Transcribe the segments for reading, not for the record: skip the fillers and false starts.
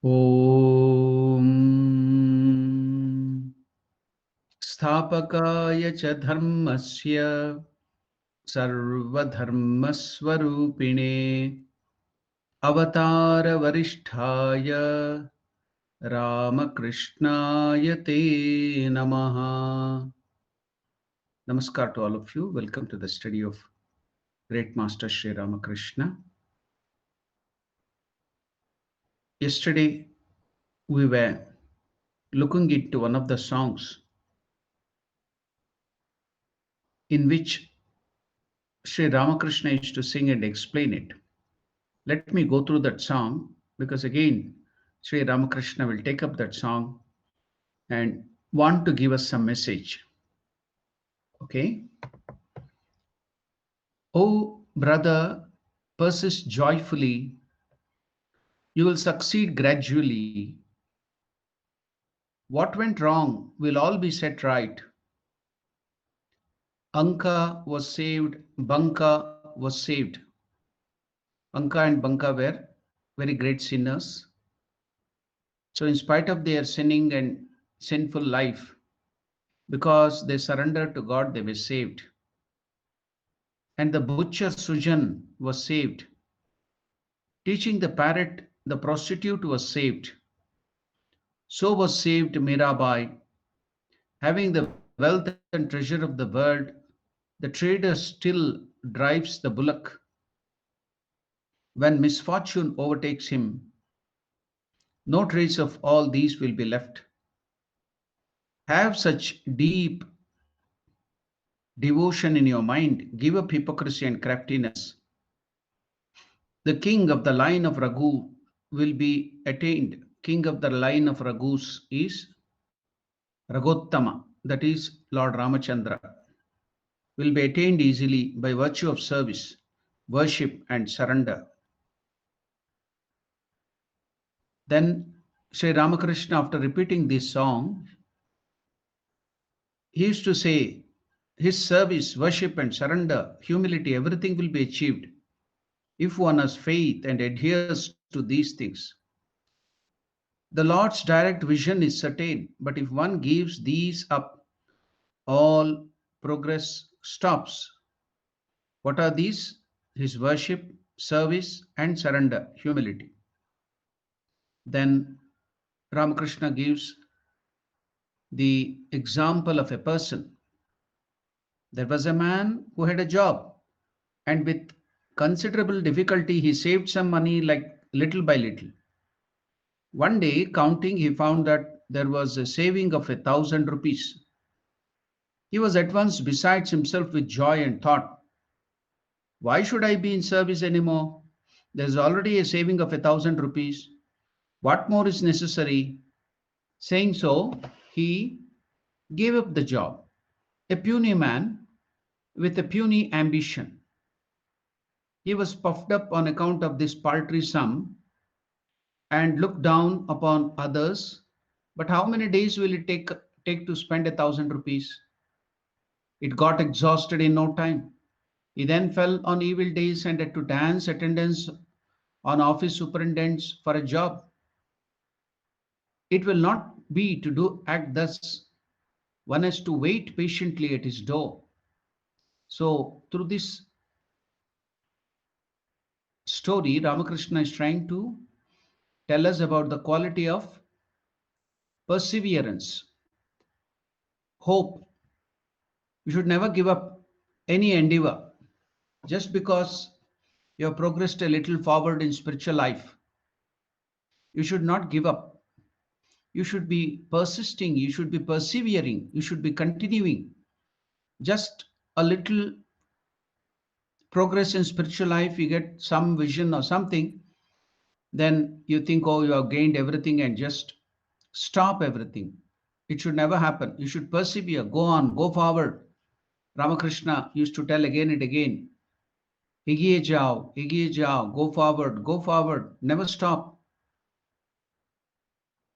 ॐ स्थापकाय च धर्मस्य सर्वधर्मस्वरूपिणे अवतारवरिष्ठाय रामकृष्णाय ते नमः. Namaskar to all of you. Welcome to the study of Great Master Sri Ramakrishna. Yesterday we were looking into one of the songs in which Sri Ramakrishna used to sing and explain it. Let me go through that song because again Sri Ramakrishna will take up that song and want to give us some message. Okay. Oh, brother, persist joyfully. You will succeed gradually. What went wrong will all be set right. Anka was saved, Banka was saved. Anka and Banka were very great sinners. So, in spite of their sinning and sinful life, because they surrendered to God, they were saved. And the butcher Sujan was saved. Teaching the parrot, the prostitute was saved. So was saved Mirabai. Having the wealth and treasure of the world, the trader still drives the bullock. When misfortune overtakes him, no trace of all these will be left. Have such deep devotion in your mind, give up hypocrisy and craftiness. The king of the line of Raghu will be attained. King of the line of Raghus is Raghottama, that is Lord Ramachandra, will be attained easily by virtue of service, worship, and surrender. Then Sri Ramakrishna, after repeating this song, he used to say, his service, worship, and surrender, humility, everything will be achieved if one has faith and adheres to these things. The Lord's direct vision is certain, but if one gives these up, all progress stops. What are these? His worship, service, and surrender, humility. Then Ramakrishna gives the example of a person. There was a man who had a job, and with considerable difficulty, he saved some money like little by little. One day, counting, he found that there was a saving of 1,000 rupees. He was at once beside himself with joy and thought, why should I be in service anymore? There's already a saving of 1,000 rupees. What more is necessary? Saying so, he gave up the job. A puny man with a puny ambition. He was puffed up on account of this paltry sum and looked down upon others. But how many days will it take to spend 1,000 rupees? It got exhausted in no time. He then fell on evil days and had to dance attendance on office superintendents for a job. It will not be to do act thus. One has to wait patiently at his door. So through this story, Ramakrishna is trying to tell us about the quality of perseverance, hope. You should never give up any endeavor just because you have progressed a little forward in spiritual life. You should not give up. You should be persisting. You should be persevering. You should be continuing. Just a little progress in spiritual life, you get some vision or something, then you think, oh, you have gained everything and just stop everything. It should never happen. You should persevere, go on, go forward. Ramakrishna used to tell again and again, higiye jao, go forward, never stop.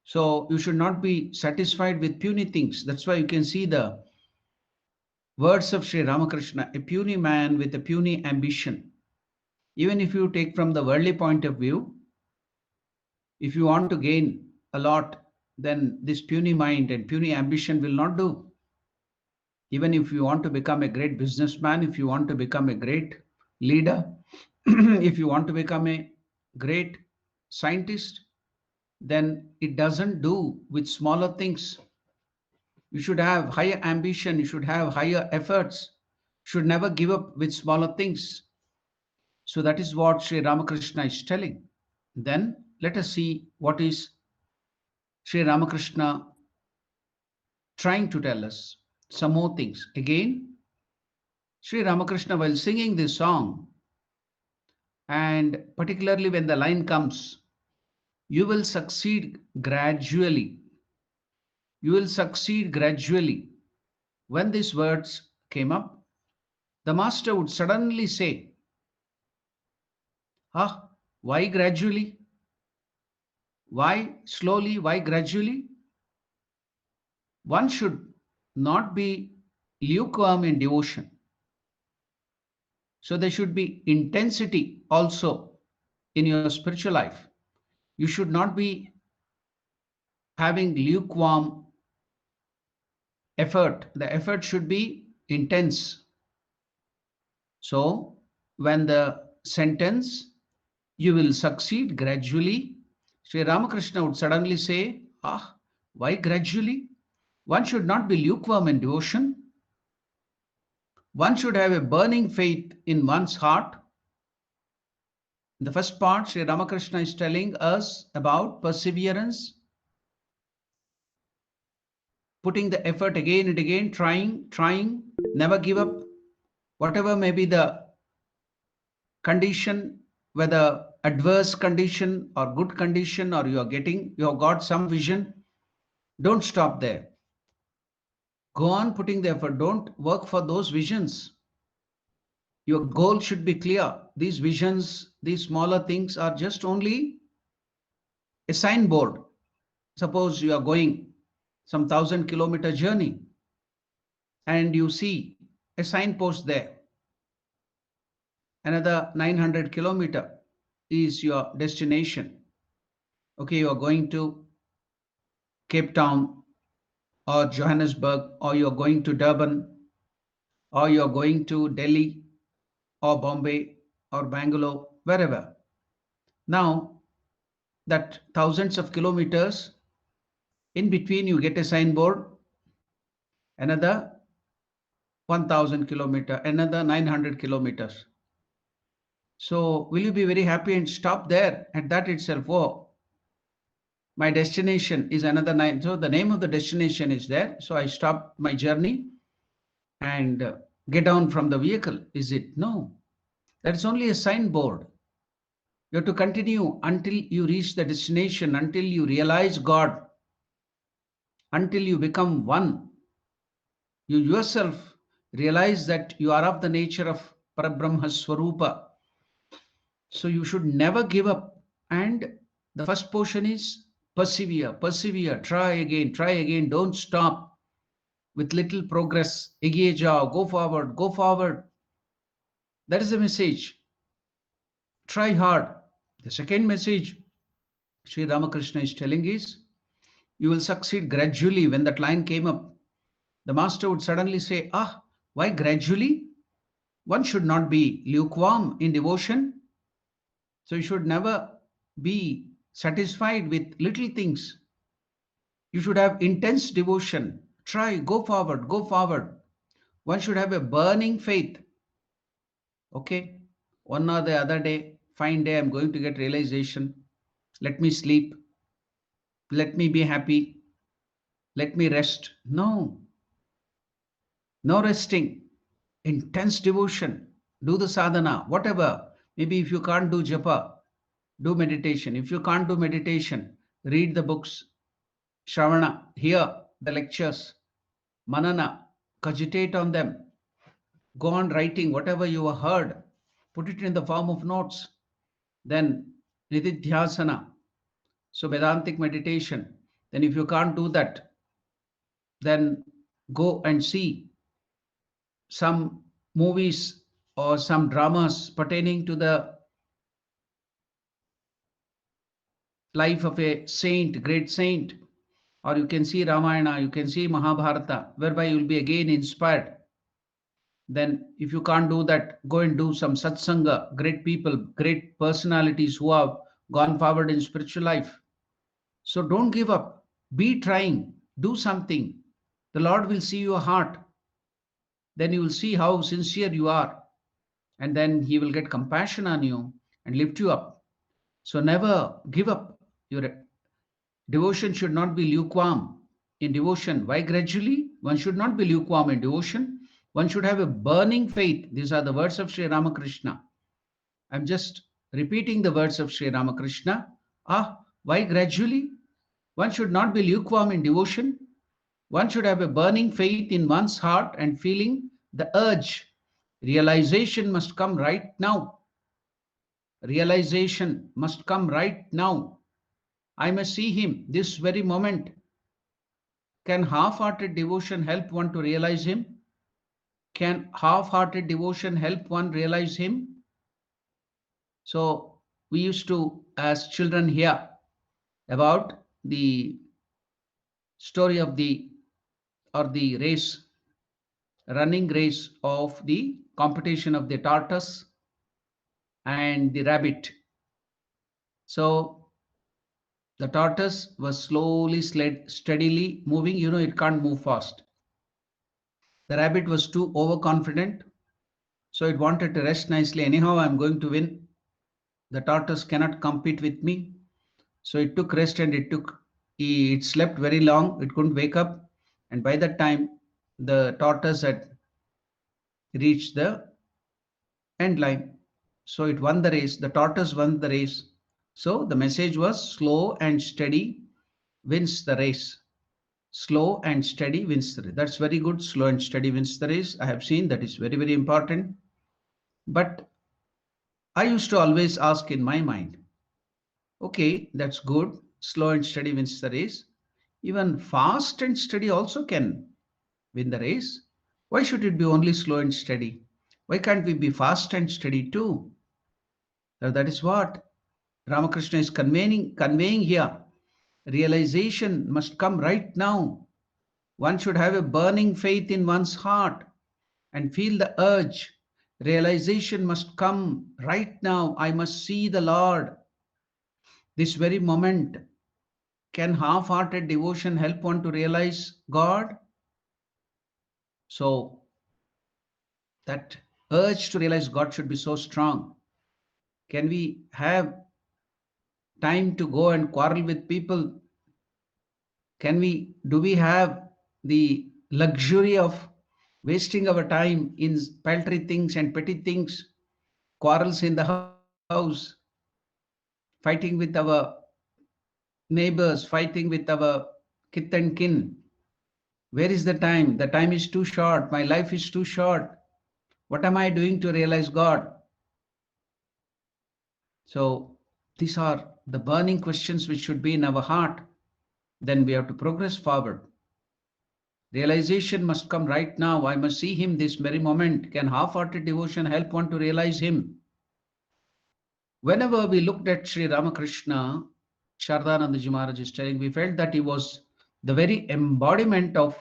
So you should not be satisfied with puny things. That's why you can see the words of Sri Ramakrishna, a puny man with a puny ambition. Even if you take from the worldly point of view, if you want to gain a lot, then this puny mind and puny ambition will not do. Even if you want to become a great businessman, if you want to become a great leader, if you want to become a great scientist, then it doesn't do with smaller things. You should have higher ambition, you should have higher efforts, should never give up with smaller things. So that is what Sri Ramakrishna is telling. Then let us see what is Sri Ramakrishna trying to tell us. Some more things. Again, Sri Ramakrishna, while singing this song, and particularly when the line comes, you will succeed gradually. You will succeed gradually. When these words came up, the master would suddenly say, ah, why gradually? Why slowly? Why gradually? One should not be lukewarm in devotion. So there should be intensity also in your spiritual life. You should not be having lukewarm effort. The effort should be intense. So when the sentence, you will succeed gradually, Sri Ramakrishna would suddenly say, ah, why gradually? One should not be lukewarm in devotion. One should have a burning faith in one's heart. In the first part, Sri Ramakrishna is telling us about perseverance, putting the effort again and again, trying, never give up, whatever may be the condition, whether adverse condition or good condition, or you have got some vision, don't stop there. Go on putting the effort. Don't work for those visions. Your goal should be clear. These visions, these smaller things are just only a signboard. Suppose you are going some 1,000-kilometer journey and you see a signpost there. Another 900-kilometer is your destination. Okay, you are going to Cape Town or Johannesburg, or you're going to Durban, or you're going to Delhi or Bombay or Bangalore, wherever. Now, that thousands of kilometers, in between you get a signboard, another 1,000 kilometer, another 900 kilometers. So will you be very happy and stop there at that itself? Oh, my destination is another 9. So the name of the destination is there. So I stop my journey and get down from the vehicle. Is it? No. That's only a signboard. You have to continue until you reach the destination, until you realize God, until you become one. You yourself realize that you are of the nature of Parabrahma Swarupa. So you should never give up. And the first portion is persevere, persevere, try again, don't stop. With little progress, egiye jao, go forward, go forward. That is the message. Try hard. The second message Sri Ramakrishna is telling is, you will succeed gradually. When that line came up, the master would suddenly say, ah, why gradually? One should not be lukewarm in devotion. So you should never be satisfied with little things. You should have intense devotion. Try, go forward, go forward. One should have a burning faith. Okay, one or the other day, fine day, I'm going to get realization. Let me sleep. Let me be happy. Let me rest. No, no resting. Intense devotion. Do the sadhana, whatever. Maybe if you can't do japa, do meditation. If you can't do meditation, read the books, Shravana, hear the lectures, Manana, cogitate on them, go on writing whatever you have heard, put it in the form of notes. Then Nididhyasana, so Vedantic meditation. Then if you can't do that, then go and see some movies or some dramas pertaining to the life of a saint, great saint. or you can see Ramayana, you can see Mahabharata, whereby you will be again inspired. Then if you can't do that, go and do some satsanga, great people, great personalities who have gone forward in spiritual life. So don't give up. Be trying. Do something. The Lord will see your heart. Then you will see how sincere you are. And then He will get compassion on you and lift you up. So never give up. Your devotion should not be lukewarm. In devotion, why gradually? One should not be lukewarm in devotion. One should have a burning faith. These are the words of Sri Ramakrishna. I'm just repeating the words of Sri Ramakrishna. Why gradually? One should not be lukewarm in devotion. One should have a burning faith in one's heart and feeling the urge. Realization must come right now. Realization must come right now. I must see Him this very moment. Can half-hearted devotion help one to realize Him? Can half-hearted devotion help one realize Him? So we used to, as children, hear about the story of the race, running race of the competition of the tortoise and the rabbit. So the tortoise was steadily moving. It can't move fast. The rabbit was too overconfident, so it wanted to rest nicely. Anyhow, I'm going to win. The tortoise cannot compete with me. So it took rest and it slept very long. It couldn't wake up. And by that time, the tortoise had reached the end line. So it won the race. The tortoise won the race. So the message was slow and steady wins the race. Slow and steady wins the race. That's very good. Slow and steady wins the race. I have seen that is very, very important. But I used to always ask in my mind, okay, that's good. Slow and steady wins the race. Even fast and steady also can win the race. Why should it be only slow and steady? Why can't we be fast and steady too? Now that is what Ramakrishna is conveying here. Realization must come right now. One should have a burning faith in one's heart and feel the urge. Realization must come right now. I must see the Lord this very moment. Can half-hearted devotion help one to realize God? So that urge to realize God should be so strong. Can we have time to go and quarrel with people? Do we have the luxury of wasting our time in paltry things and petty things, quarrels in the house, fighting with our neighbors, fighting with our kith and kin? Where is the time? The time is too short. My life is too short. What am I doing to realize God? So these are the burning questions which should be in our heart. Then we have to progress forward. Realization must come right now. I must see Him this very moment. Can half-hearted devotion help one to realize Him? Whenever we looked at Sri Ramakrishna, Shardanandaji Maharaj is telling, we felt that he was the very embodiment of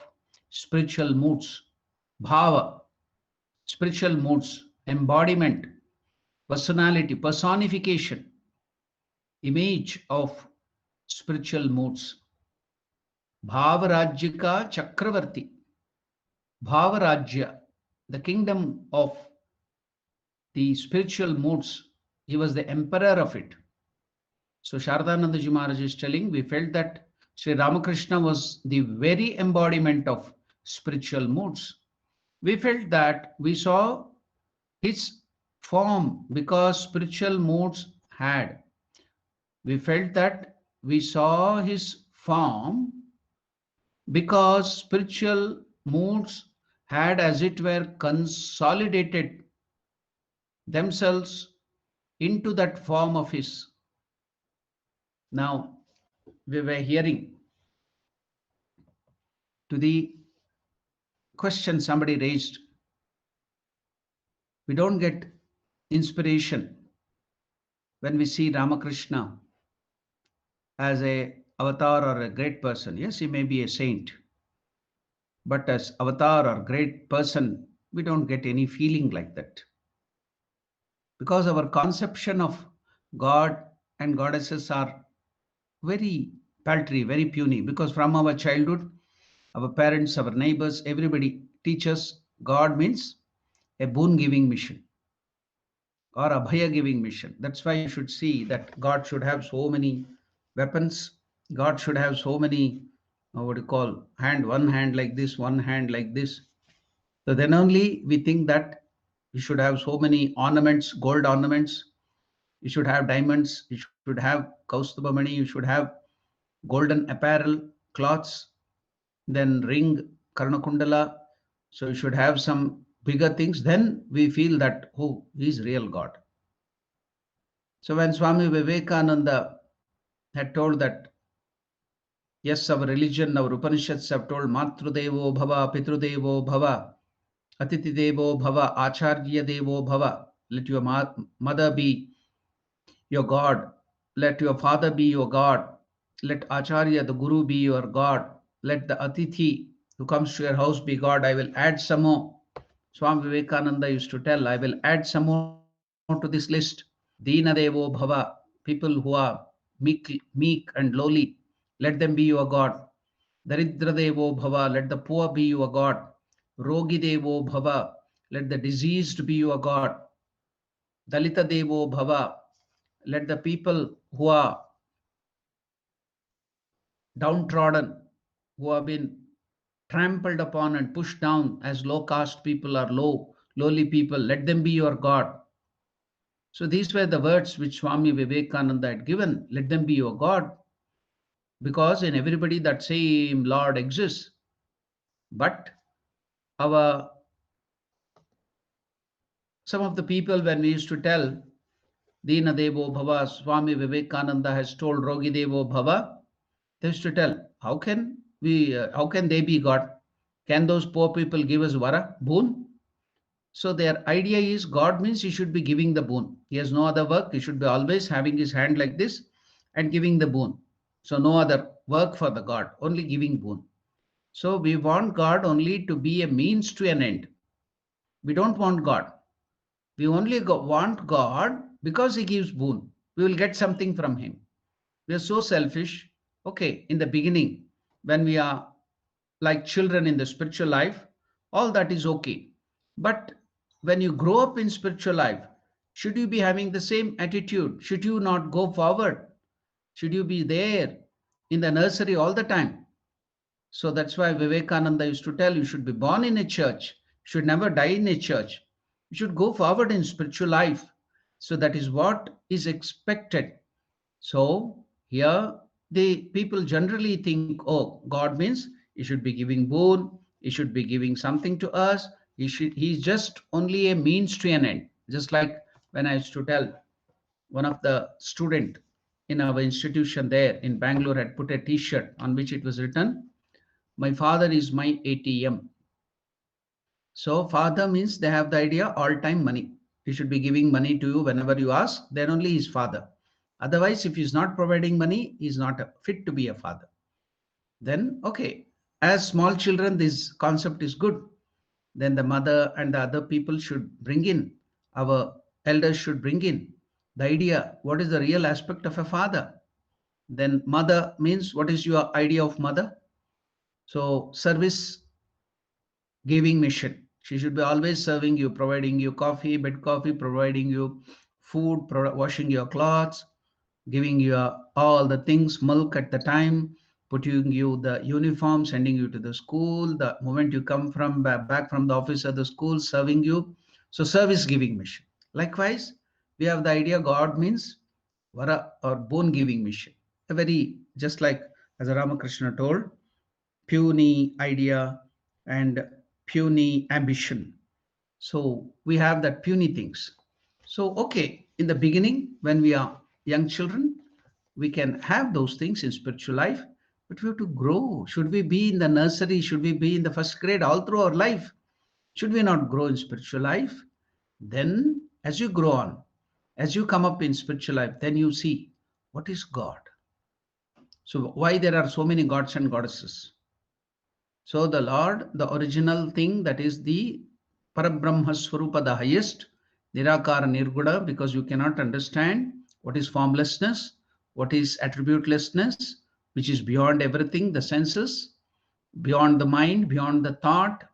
spiritual moods, bhava, spiritual moods, embodiment, personality, personification, image of spiritual moods. Bhavarajyika Chakravarti. Bhavarajya, the kingdom of the spiritual moods. He was the emperor of it. So Shardanandaji Maharaj is telling, we felt that Sri Ramakrishna was the very embodiment of spiritual moods. We felt that we saw his form because spiritual moods had. We felt that we saw his form because spiritual moods had, as it were, consolidated themselves into that form of his. Now, we were hearing to the question somebody raised. We don't get inspiration when we see Ramakrishna as a avatar or a great person. Yes, he may be a saint, but as avatar or great person, we don't get any feeling like that. Because our conception of God and goddesses are very paltry, very puny. Because from our childhood, our parents, our neighbors, everybody teaches God means a boon giving mission or a bhaya giving mission. That's why you should see that God should have so many weapons. God should have so many, what do you call, one hand like this, one hand like this. So then only we think that you should have so many ornaments, gold ornaments. You should have diamonds. You should have kaustubha mani. You should have golden apparel, cloths, then ring, karnakundala. So you should have some bigger things. Then we feel that, oh, he is real God. So when Swami Vivekananda had told that, yes, our religion, our Upanishads have told Matrudevo Bhava, Pitrudevo Bhava, Atiti Devo Bhava, Acharya Devo Bhava. Let your mother be your God. Let your father be your God. Let Acharya, the Guru, be your God. Let the Atithi who comes to your house be God. I will add some more. Swami Vivekananda used to tell, I will add some more to this list. Dina Devo Bhava, people who are meek and lowly, let them be your God. Daridra Devo Bhava, let the poor be your God. Rogi Devo Bhava, let the diseased be your God. Dalita Devo Bhava, let the people who are downtrodden, who have been trampled upon and pushed down as low caste people or lowly people, let them be your God. So these were the words which Swami Vivekananda had given. Let them be your God, because in everybody that same Lord exists. But our some of the people, when we used to tell Dina Devo Bhava, Swami Vivekananda has told Rogi Devo Bhava, they used to tell, how can they be God? Can those poor people give us vara, boon? So their idea is God means he should be giving the boon. He has no other work. He should be always having his hand like this and giving the boon. So no other work for the God, only giving boon. So we want God only to be a means to an end. We don't want God. We only want God because he gives boon. We will get something from him. We are so selfish. Okay, in the beginning, when we are like children in the spiritual life, all that is okay. But when you grow up in spiritual life, should you be having the same attitude? Should you not go forward? Should you be there in the nursery all the time? So that's why Vivekananda used to tell, you should be born in a church, should never die in a church. You should go forward in spiritual life. So that is what is expected. So here the people generally think, oh, God means he should be giving boon, he should be giving something to us. He's just only a means to an end. Just like when I used to tell one of the student in our institution there in Bangalore had put a T-shirt on which it was written, "My father is my ATM." So father means they have the idea all-time money. He should be giving money to you whenever you ask. Then only his father. Otherwise, if he's not providing money, he's not fit to be a father. Then, okay, as small children, this concept is good. Then the mother and the other people should bring in, our elders should bring in the idea, what is the real aspect of a father? Then mother means, what is your idea of mother? So service giving mission. She should be always serving you, providing you coffee, bed coffee, providing you food, washing your clothes, giving you all the things, milk at the time, putting you the uniform, sending you to the school. The moment you come from back from the office or the school, serving you. So service giving mission. Likewise, we have the idea God means vara or boon giving mission. A very, just like as Ramakrishna told, puny idea and puny ambition. So we have that puny things. So, okay, in the beginning, when we are young children, we can have those things in spiritual life, but we have to grow. Should we be in the nursery? Should we be in the first grade all through our life? Should we not grow in spiritual life? Then, as you grow on, as you come up in spiritual life, then you see what is God. So why there are so many gods and goddesses? So the Lord, the original thing, that is the Parabrahma Swarupa, the highest, Nirakara Nirguda, because you cannot understand what is formlessness, what is attributelessness, which is beyond everything, the senses, beyond the mind, beyond the thought,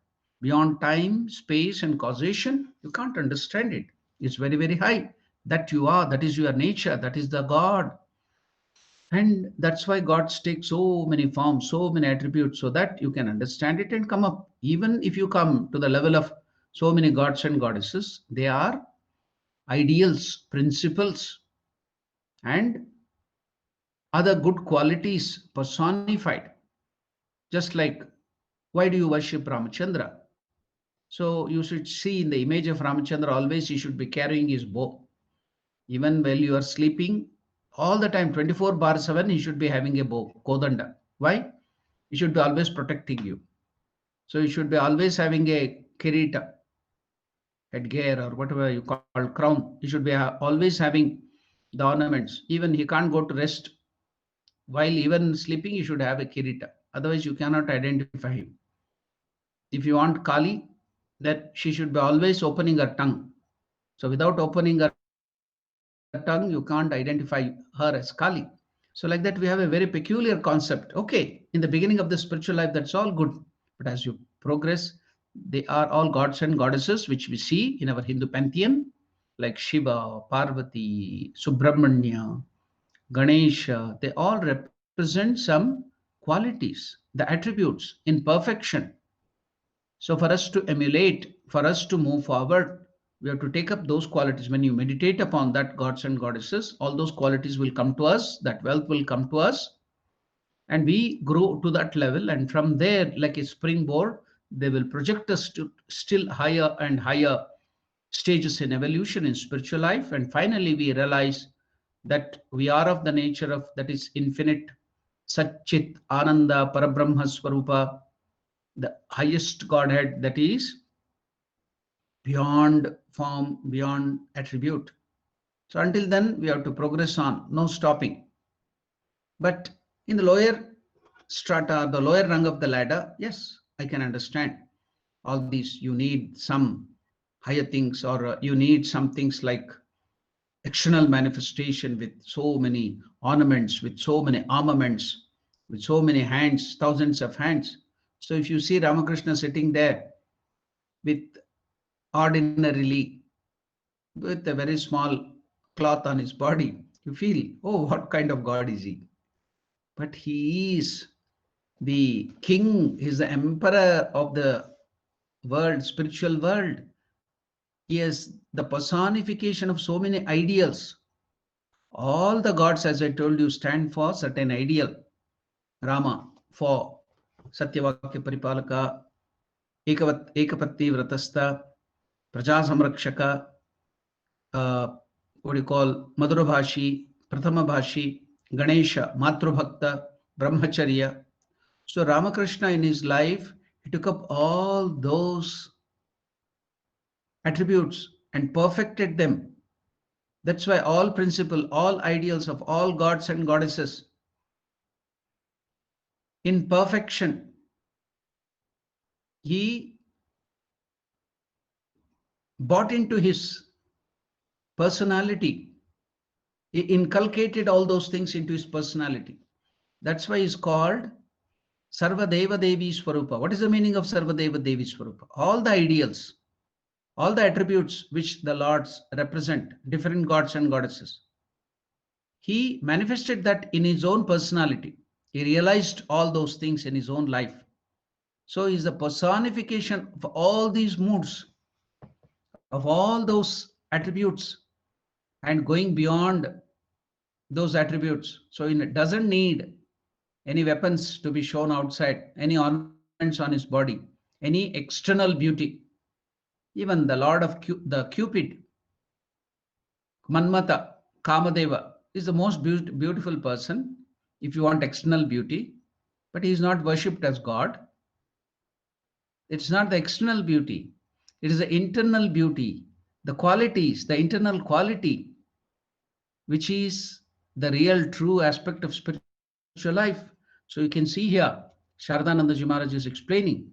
beyond time, space, and causation. You can't understand it. It's very, very high. That you are, that is your nature, that is the God. And that's why gods take so many forms, so many attributes, so that you can understand it and come up. Even if you come to the level of so many gods and goddesses, they are ideals, principles, and other good qualities personified. Just like, why do you worship Ramachandra? So you should see in the image of Ramachandra, always he should be carrying his bow. Even while you are sleeping, all the time, 24 bar 7, he should be having a bow, Kodanda. Why? He should be always protecting you. So you should be always having a kirita, headgear, or whatever you call crown. He should be always having the ornaments. Even he can't go to rest. While even sleeping, you should have a kirita. Otherwise, you cannot identify him. If you want Kali, that she should be always opening her tongue. So without opening her tongue, you can't identify her as Kali. So like that, we have a very peculiar concept. Okay, in the beginning of the spiritual life, that's all good. But as you progress, they are all gods and goddesses, which we see in our Hindu pantheon, like Shiva, Parvati, Subramanya, Ganesha. They all represent some qualities, the attributes in perfection. So for us to emulate, for us to move forward, we have to take up those qualities. When you meditate upon that gods and goddesses, all those qualities will come to us, that wealth will come to us, and we grow to that level. And from there, like a springboard, they will project us to still higher and higher stages in evolution in spiritual life. And finally, we realize that we are of the nature of that is infinite, Satchit, Ananda, Parabrahma Swarupa, the highest Godhead, that is beyond form, beyond attribute. So until then, we have to progress on, no stopping. But in the lower strata, the lower rung of the ladder, yes, I can understand all these. You need some higher things, or you need some things like external manifestation with so many ornaments, with so many armaments, with so many hands, thousands of hands. So if you see Ramakrishna sitting there with ordinarily with a very small cloth on his body, you feel, oh, what kind of God is he? But he is the king, he is the emperor of the world, spiritual world. He is the personification of so many ideals. All the gods, as I told you, stand for certain ideal. Rama for Satyavakya Paripalaka, Ekapatti Vratasta, Praja Samrakshaka, what do you call Madhurabhashi, Prathamabhashi, Ganesha, Matrubhakta, Brahmacharya. So Ramakrishna in his life, he took up all those attributes and perfected them. That's why all principle, all ideals of all gods and goddesses in perfection, he bought into his personality. He inculcated all those things into his personality. That's why he's called Sarvadeva Devi Swarupa. What is the meaning of Sarvadeva Devi Swarupa? All the ideals, all the attributes which the lords represent, different gods and goddesses. He manifested that in his own personality. He realized all those things in his own life. So he's the personification of all these moods, of all those attributes, and going beyond those attributes. So it doesn't need any weapons to be shown outside, any ornaments on his body, any external beauty. Even the Lord of the Cupid, Manmata, Kamadeva, is the most beautiful person if you want external beauty, but he is not worshipped as God. It's not the external beauty, it is the internal beauty, the qualities, the internal quality, which is the real true aspect of spirituality. spiritual life. So you can see here, Sharadanandaji Maharaj is explaining.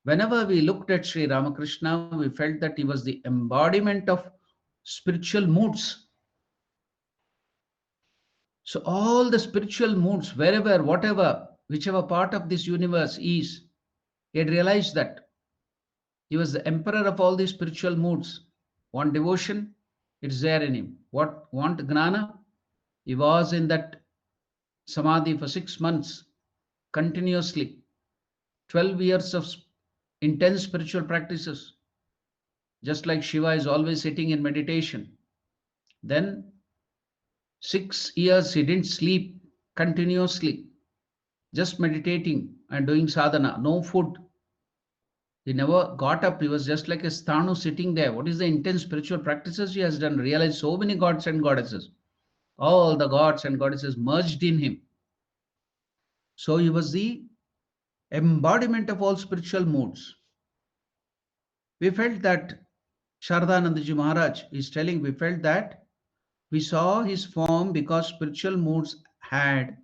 Whenever we looked at Sri Ramakrishna, we felt that he was the embodiment of spiritual moods. So all the spiritual moods, wherever, whatever, whichever part of this universe is, he had realized that he was the emperor of all these spiritual moods. Want devotion? It's there in him. What want gnana? He was in that samadhi for 6 months continuously, 12 years of intense spiritual practices. Just like Shiva is always sitting in meditation. Then 6 years he didn't sleep continuously, just meditating and doing sadhana, no food. He never got up. He was just like a sthanu sitting there. What is the intense spiritual practices he has done? Realized so many gods and goddesses. All the gods and goddesses merged in him. So he was the embodiment of all spiritual moods. We felt that Sharadanandaji Maharaj is telling, we felt that we saw his form because spiritual moods had,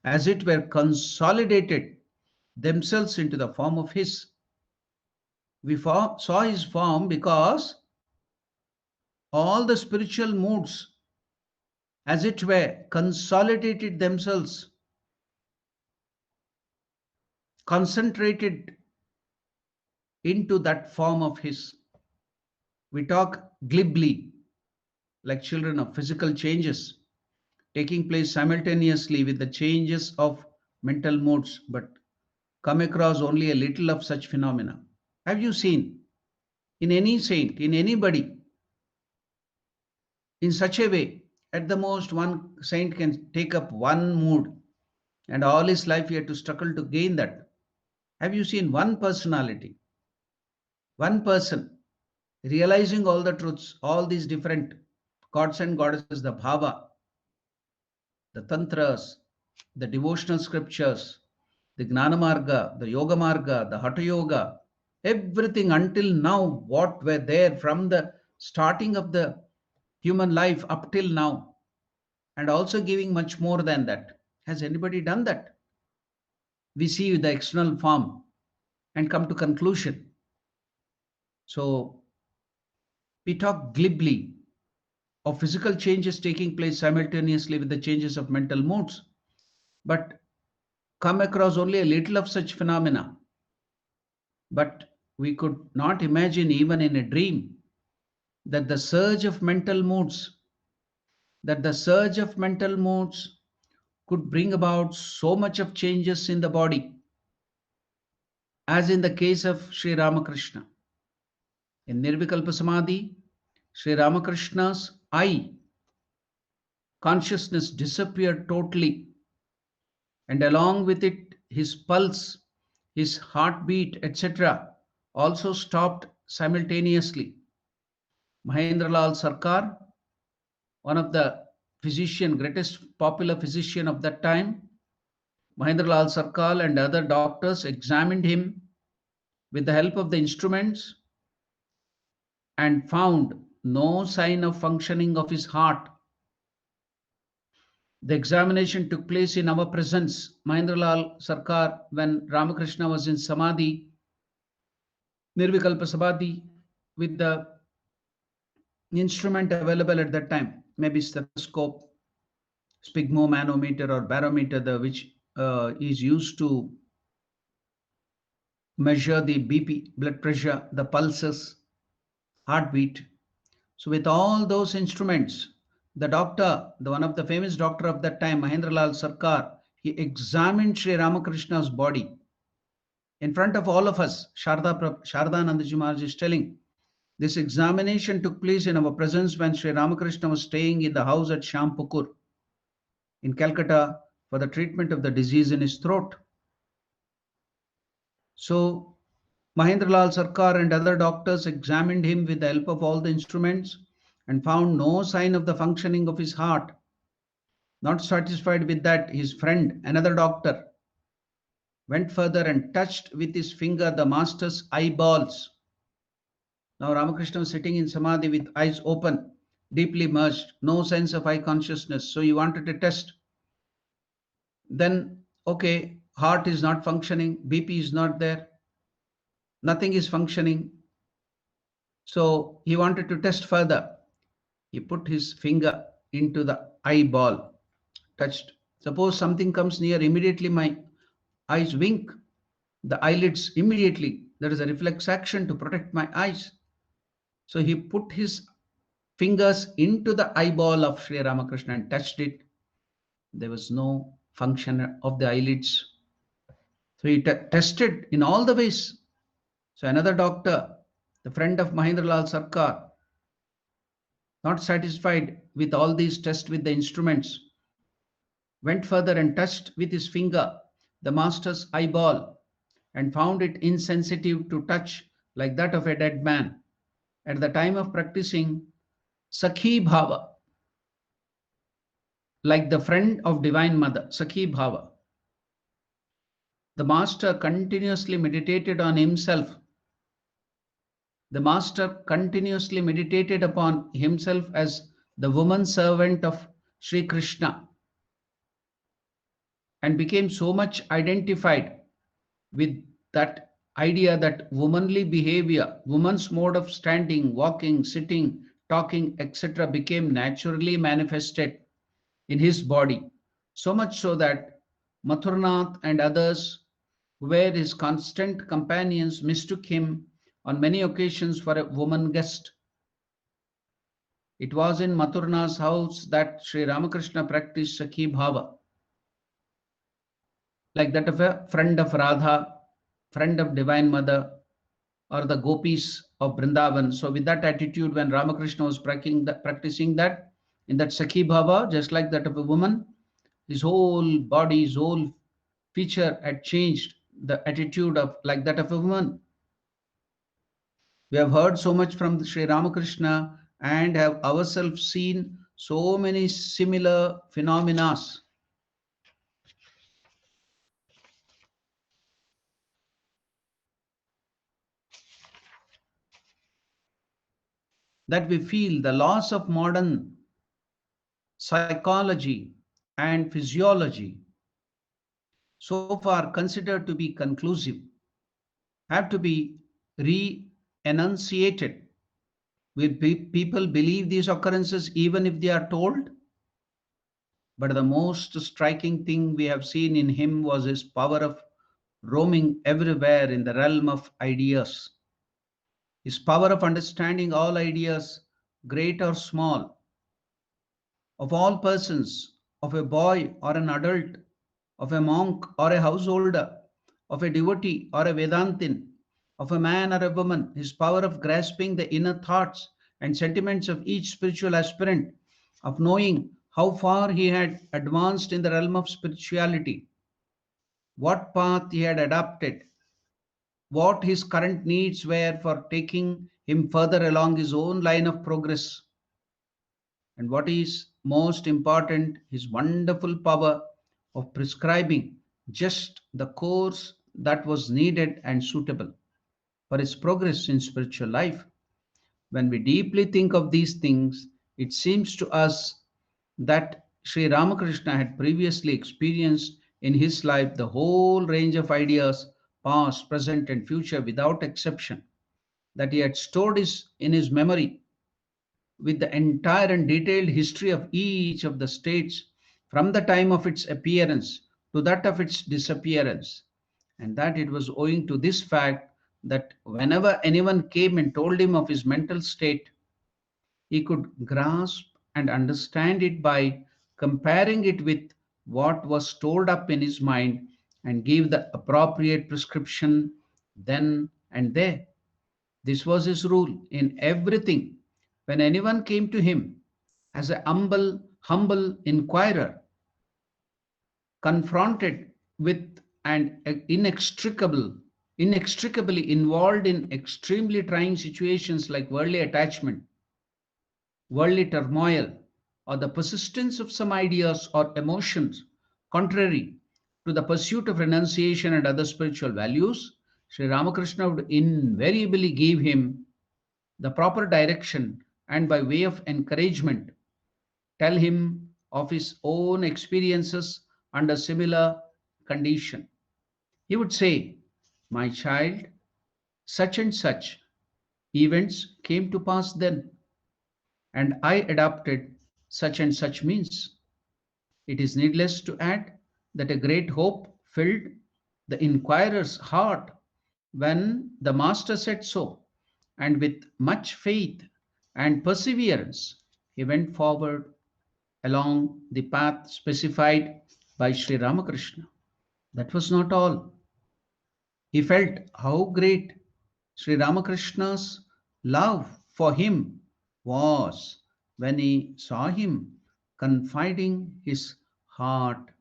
as it were, consolidated themselves into the form of his. We saw his form because all the spiritual moods, as it were, consolidated themselves, concentrated into that form of his. We talk glibly, like children, of physical changes taking place simultaneously with the changes of mental moods, but come across only a little of such phenomena. Have you seen in any saint, in anybody, in such a way? At the most, one saint can take up one mood, and all his life he had to struggle to gain that. Have you seen one personality, one person realizing all the truths, all these different gods and goddesses, the bhava, the tantras, the devotional scriptures, the gnana marga, the yoga marga, the hatha yoga, everything until now, what were there from the starting of the human life up till now, and also giving much more than that. Has anybody done that? We see the external form and come to conclusion. So we talk glibly of physical changes taking place simultaneously with the changes of mental moods, but come across only a little of such phenomena. But we could not imagine even in a dream that the surge of mental moods, could bring about so much of changes in the body, as in the case of Sri Ramakrishna. In Nirvikalpa Samadhi, Sri Ramakrishna's eye consciousness disappeared totally, and along with it, his pulse, his heartbeat, etc., also stopped simultaneously. Mahendralal Sarkar, one of the greatest popular physician of that time, Mahendralal Sarkar and other doctors examined him with the help of the instruments and found no sign of functioning of his heart. The examination took place in our presence. Mahendralal Sarkar, when Ramakrishna was in Samadhi, Nirvikalpa Samadhi, with the instrument available at that time, maybe stethoscope, sphygmomanometer or barometer, which is used to measure the BP, blood pressure, the pulses, heartbeat. So with all those instruments, the doctor, one of the famous doctor of that time, Mahendralal Sarkar, he examined Sri Ramakrishna's body in front of all of us. Sharadanandaji Maharaj is telling, this examination took place in our presence when Sri Ramakrishna was staying in the house at Shampukur in Calcutta for the treatment of the disease in his throat. So Mahendralal Sarkar and other doctors examined him with the help of all the instruments and found no sign of the functioning of his heart. Not satisfied with that, his friend, another doctor, went further and touched with his finger the master's eyeballs. Now Ramakrishna was sitting in Samadhi with eyes open, deeply merged, no sense of eye consciousness. So he wanted to test. Then, okay, heart is not functioning, BP is not there, nothing is functioning. So he wanted to test further. He put his finger into the eyeball, touched. Suppose something comes near, immediately my eyes wink, the eyelids immediately. There is a reflex action to protect my eyes. So he put his fingers into the eyeball of Sri Ramakrishna and touched it. There was no function of the eyelids. So he tested in all the ways. So another doctor, the friend of Mahendra Lal Sarkar, not satisfied with all these tests with the instruments, went further and touched with his finger the master's eyeball and found it insensitive to touch like that of a dead man. At the time of practicing Sakhi Bhava, like the friend of Divine Mother, Sakhi Bhava, the master continuously meditated on himself. The master continuously meditated upon himself as the woman servant of Sri Krishna and became so much identified with that idea that womanly behavior, woman's mode of standing, walking, sitting, talking, etc., became naturally manifested in his body. So much so that Mathurnath and others, who were his constant companions, mistook him on many occasions for a woman guest. It was in Mathurnath's house that Sri Ramakrishna practiced Sakhi Bhava, like that of a friend of Radha, friend of Divine Mother, or the gopis of Vrindavan. So with that attitude, when Ramakrishna was practicing that, in that Sakhi Bhava, just like that of a woman, his whole body, his whole feature had changed, the attitude of like that of a woman. We have heard so much from Sri Ramakrishna and have ourselves seen so many similar phenomena that we feel the loss of modern psychology and physiology, so far considered to be conclusive, have to be re-enunciated. Will people believe these occurrences even if they are told? But the most striking thing we have seen in him was his power of roaming everywhere in the realm of ideas, his power of understanding all ideas, great or small, of all persons, of a boy or an adult, of a monk or a householder, of a devotee or a Vedantin, of a man or a woman, his power of grasping the inner thoughts and sentiments of each spiritual aspirant, of knowing how far he had advanced in the realm of spirituality, what path he had adopted, what his current needs were for taking him further along his own line of progress, and what is most important, his wonderful power of prescribing just the course that was needed and suitable for his progress in spiritual life. When we deeply think of these things, it seems to us that Sri Ramakrishna had previously experienced in his life the whole range of ideas, past, present, and future without exception, that he had stored in his memory with the entire and detailed history of each of the states from the time of its appearance to that of its disappearance. And that it was owing to this fact that whenever anyone came and told him of his mental state, he could grasp and understand it by comparing it with what was stored up in his mind and give the appropriate prescription then and there. This was his rule in everything. When anyone came to him as a humble inquirer, confronted with and inextricably involved in extremely trying situations like worldly attachment, worldly turmoil, or the persistence of some ideas or emotions contrary to the pursuit of renunciation and other spiritual values, Sri Ramakrishna would invariably give him the proper direction and by way of encouragement tell him of his own experiences under similar condition. He would say, "My child, such and such events came to pass then, and I adopted such and such means." It is needless to add that a great hope filled the inquirer's heart when the master said so, and with much faith and perseverance, he went forward along the path specified by Sri Ramakrishna. That was not all. He felt how great Sri Ramakrishna's love for him was when he saw him confiding his heart's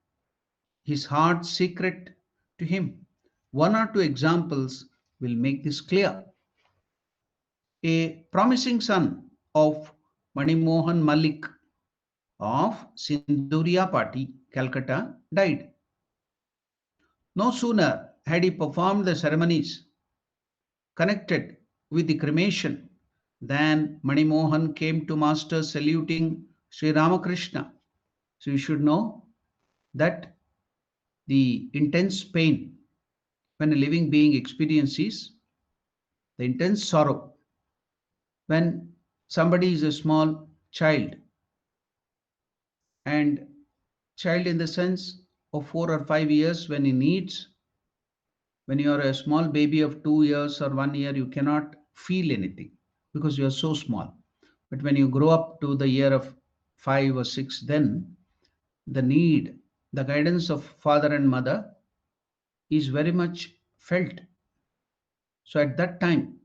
secret to him. One or two examples will make this clear. A promising son of Manimohan Malik of Sinduria Party, Calcutta, died. No sooner had he performed the ceremonies connected with the cremation than Manimohan came to Master saluting Sri Ramakrishna. So you should know that the intense pain when a living being experiences, the intense sorrow when somebody is a small child, and child in the sense of 4 or 5 years, when he needs, when you are a small baby of 2 years or 1 year, you cannot feel anything because you are so small. But when you grow up to the year of 5 or 6, then the need, the guidance of father and mother is very much felt. So at that time,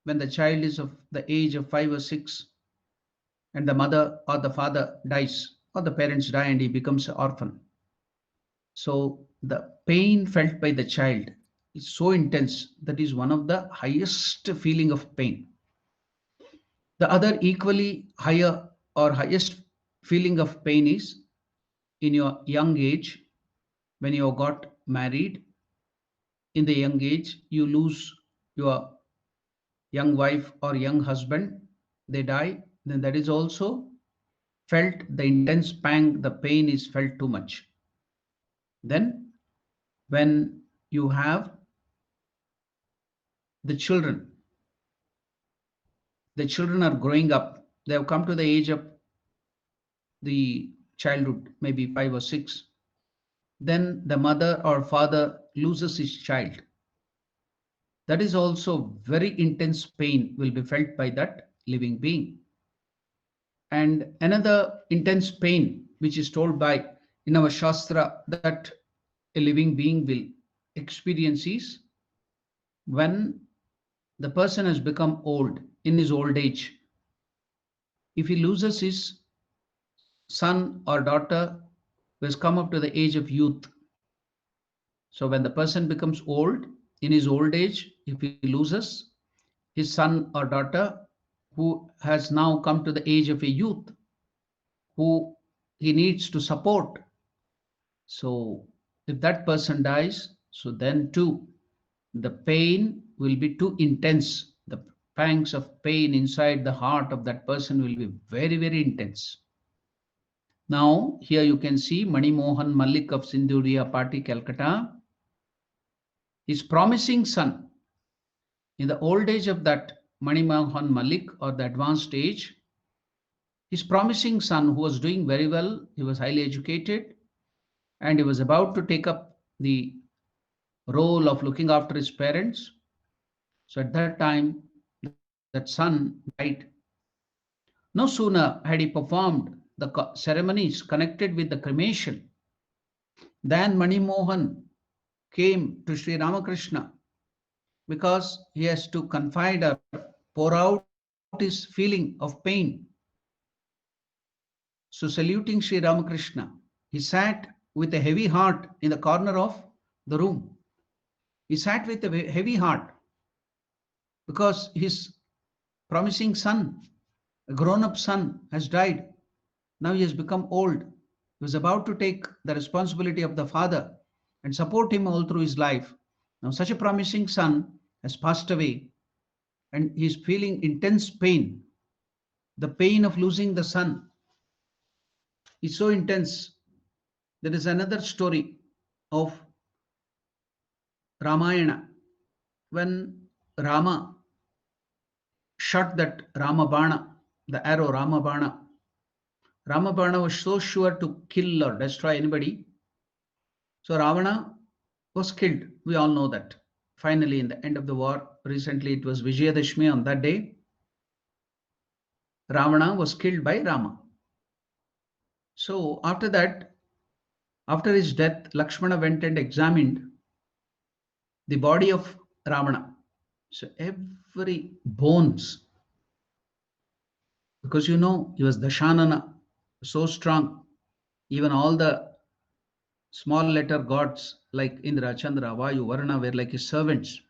when the child is of the age of 5 or 6, and the mother or the father dies, or the parents die and he becomes an orphan, so the pain felt by the child is so intense, that is one of the highest feeling of pain. The other equally higher or highest feeling of pain is in your young age, when you got married. In the young age, you lose your young wife or young husband, they die, then that is also felt, the intense pang, the pain is felt too much. Then when you have the children, the children are growing up, they have come to the age of the childhood, maybe 5 or 6, then the mother or father loses his child. That is also very intense pain will be felt by that living being. And another intense pain, which is told by in our Shastra, that a living being will experience is when the person has become old, in his old age. If he loses his son or daughter who has come up to the age of youth. So when the person becomes old, in his old age, if he loses his son or daughter who has now come to the age of a youth, who he needs to support. So if that person dies, so then too, the pain will be too intense. The pangs of pain inside the heart of that person will be very, very intense. Now, here you can see Manimohan Malik of Sinduria Party, Calcutta. His promising son, in the old age of that Manimohan Malik, or the advanced age, his promising son, who was doing very well, he was highly educated, and he was about to take up the role of looking after his parents. So at that time, that son died. No sooner had he performed the ceremonies connected with the cremation than Manimohan came to Sri Ramakrishna, because he has to confide or pour out his feeling of pain. So saluting Sri Ramakrishna, he sat with a heavy heart in the corner of the room. He sat with a heavy heart because his promising son, a grown-up son, has died. Now he has become old. He was about to take the responsibility of the father and support him all through his life. Now such a promising son has passed away, and he is feeling intense pain. The pain of losing the son is so intense. There is another story of Ramayana when Rama shot that Ramabana, the arrow Ramabana. Ramabana was so sure to kill or destroy anybody. So Ravana was killed. We all know that. Finally, in the end of the war, recently it was Vijayadashmi. On that day, Ravana was killed by Rama. So after that, after his death, Lakshmana went and examined the body of Ravana. So every bones, because he was Dashanana, so strong, even all the small letter gods like Indra, Chandra, Vayu, Varuna were like his servants.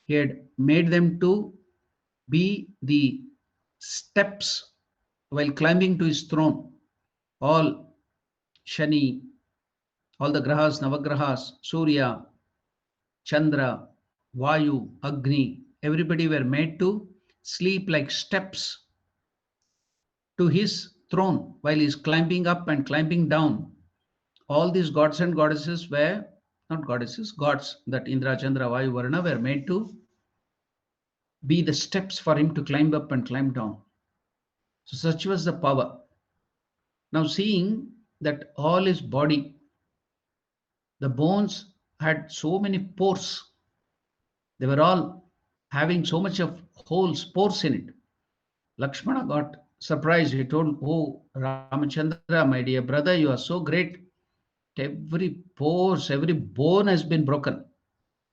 He had made them to be the steps while climbing to his throne. All Shani, all the grahas, Navagrahas, Surya, Chandra, Vayu, Agni, everybody were made to sleep like steps to his throne while he's climbing up and climbing down. All these gods and goddesses were not goddesses, gods that Indra, Chandra, Vayu, Varuna were made to be the steps for him to climb up and climb down. So such was the power. Now seeing that all his body, the bones had so many pores, they were all having so much of holes, pores in it. Lakshmana got surprised. He told, "Oh, Ramachandra, my dear brother, you are so great. Every pores, every bone has been broken.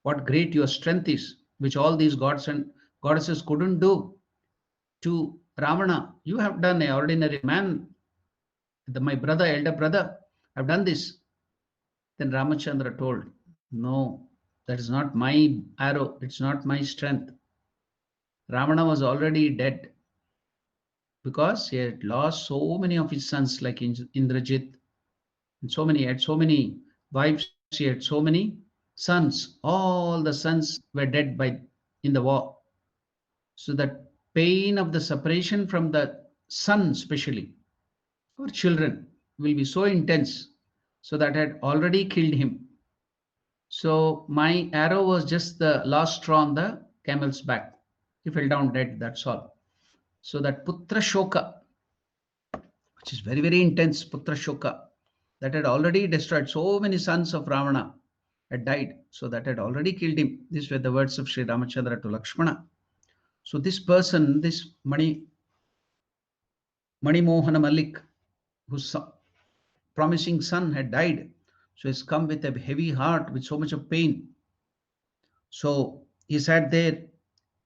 What great your strength is, which all these gods and goddesses couldn't do to Ravana. You have done, an ordinary man, my brother, elder brother, have done this." Then Ramachandra told, "No, that is not my arrow, it's not my strength. Ravana was already dead because he had lost so many of his sons, like Indrajit, and so many, he had so many wives, he had so many sons. All the sons were dead in the war. So that pain of the separation from the son, especially, or children, will be so intense. So that had already killed him. So my arrow was just the last straw on the camel's back. He fell down dead, that's all. So that Putra Shoka, which is very, very intense, Putra Shoka, that had already destroyed so many sons of Ravana, had died. So that had already killed him. These were the words of Sri Ramachandra to Lakshmana. So this person, this Mani Mohana Malik, whose promising son had died, so he's come with a heavy heart, with so much of pain. So he sat there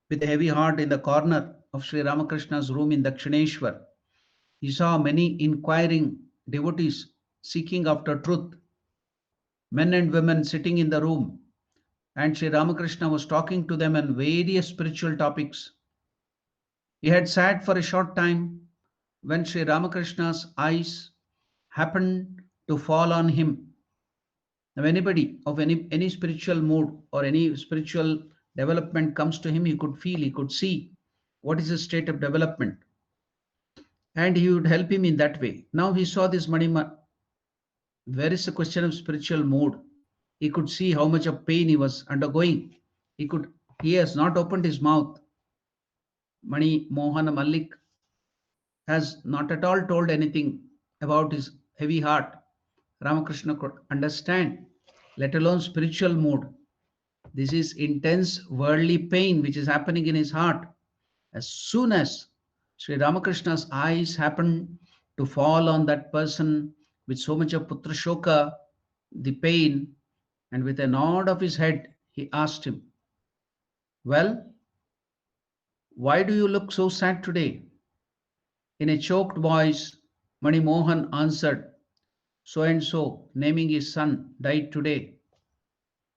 with a heavy heart in the corner of Sri Ramakrishna's room in Dakshineshwar. He saw many inquiring devotees seeking after truth, men and women sitting in the room, and Sri Ramakrishna was talking to them on various spiritual topics. He had sat for a short time when Sri Ramakrishna's eyes happened to fall on him. Now, anybody of any spiritual mood or any spiritual development comes to him, he could feel, he could see what is the state of development, and he would help him in that way. Now he saw this Manima. Where is the question of spiritual mood? He could see how much of pain he was undergoing. He has not opened his mouth. Mani Mohana Malik has not at all told anything about his heavy heart. Ramakrishna could understand, let alone spiritual mood. This is intense worldly pain which is happening in his heart. As soon as Sri Ramakrishna's eyes happened to fall on that person with so much of Putra Shoka, the pain, and with a nod of his head, he asked him, "Well, why do you look so sad today?" In a choked voice, Mani Mohan answered, "So and so, naming his son, died today."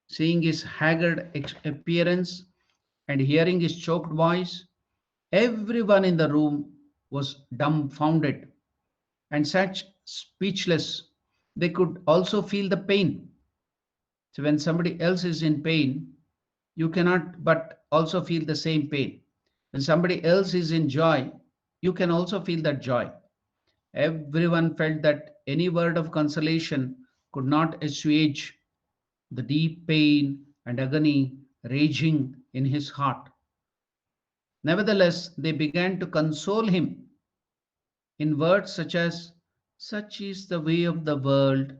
Seeing his haggard appearance and hearing his choked voice, everyone in the room was dumbfounded and sat speechless. They could also feel the pain. So, when somebody else is in pain, you cannot but also feel the same pain. When somebody else is in joy, you can also feel that joy. Everyone felt that any word of consolation could not assuage the deep pain and agony raging in his heart. Nevertheless, they began to console him in words such as, "Such is the way of the world.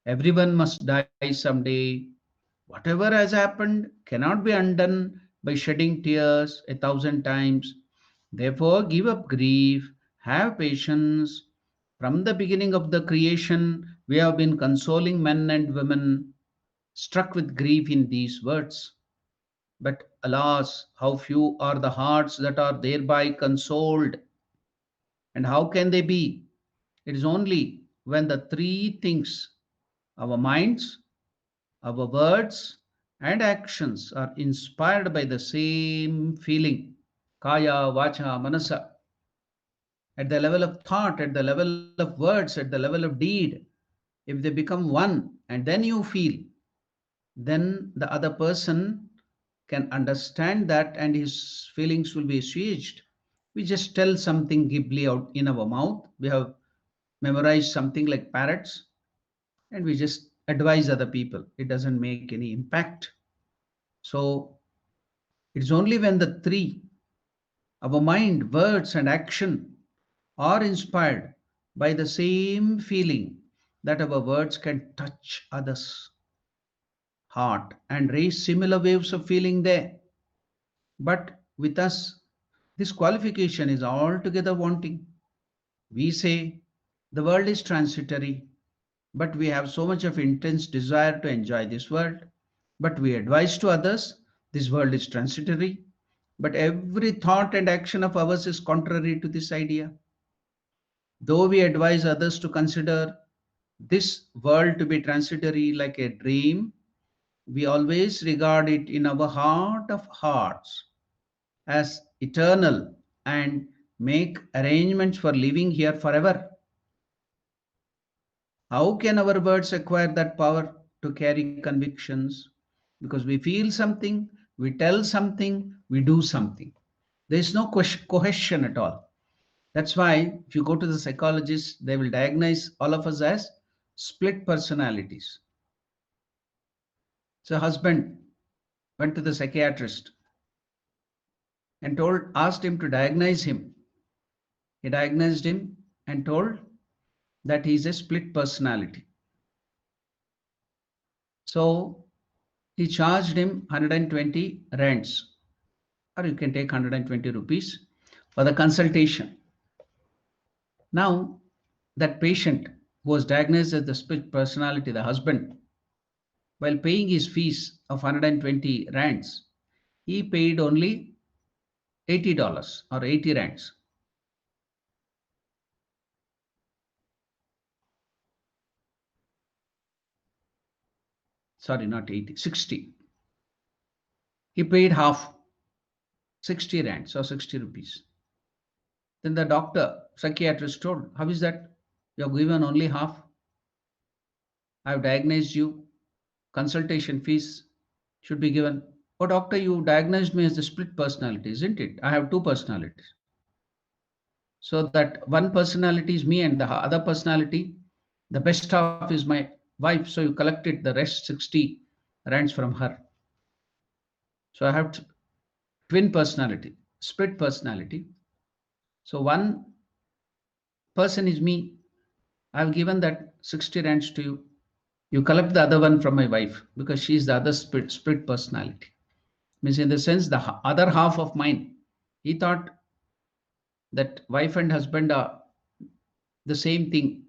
Everyone must die someday. Whatever has happened cannot be undone by shedding tears 1,000 times. Therefore, give up grief, have patience. From the beginning of the creation, we have been consoling men and women struck with grief in these words. But alas, how few are the hearts that are thereby consoled. And how can they be? It is only when the three things, our minds, our words, and actions, are inspired by the same feeling, kaya, vacha, manasa, at the level of thought, at the level of words, at the level of deed. If they become one and then you feel, then the other person can understand that and his feelings will be assuaged. We just tell something glibly out in our mouth. We have memorized something like parrots and we just advise other people. It doesn't make any impact. So it's only when the three, our mind, words, and action, are inspired by the same feeling that our words can touch others' heart and raise similar waves of feeling there. But with us, this qualification is altogether wanting. We say the world is transitory, but we have so much of intense desire to enjoy this world. But we advise to others this world is transitory, but every thought and action of ours is contrary to this idea. Though we advise others to consider this world to be transitory like a dream, we always regard it in our heart of hearts as eternal and make arrangements for living here forever. How can our words acquire that power to carry convictions? Because we feel something, we tell something, we do something. There is no cohesion at all. That's why if you go to the psychologists, they will diagnose all of us as split personalities. So husband went to the psychiatrist and asked him to diagnose him. He diagnosed him and told that he is a split personality. So he charged him 120 rands, or you can take 120 rupees for the consultation. Now, that patient who was diagnosed as the split personality, the husband, while paying his fees of 120 rands, he paid only $80 or 80 rands. Sorry, not 80, 60. He paid half, 60 rands or 60 rupees. Then the doctor, psychiatrist told, how is that? You have given only half. I have diagnosed you. Consultation fees should be given. Oh, doctor, you diagnosed me as the split personality, isn't it? I have two personalities. So that one personality is me and the other personality, the best half is my wife. So you collected the rest 60 rands from her. So I have twin personality, split personality. So one person is me. I've given that 60 rands to you. You collect the other one from my wife because she's the other split personality. Means in the sense, the other half of mine, he thought that wife and husband are the same thing.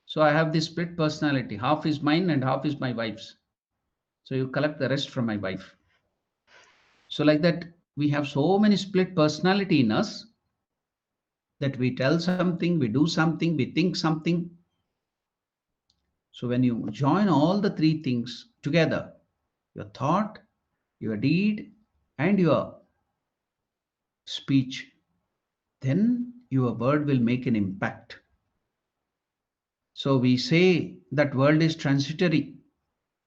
So I have this split personality. Half is mine and half is my wife's. So you collect the rest from my wife. So like that, we have so many split personality in us that we tell something, we do something, we think something. So when you join all the three things together, your thought, your deed, and your speech, then your word will make an impact. So we say that world is transitory,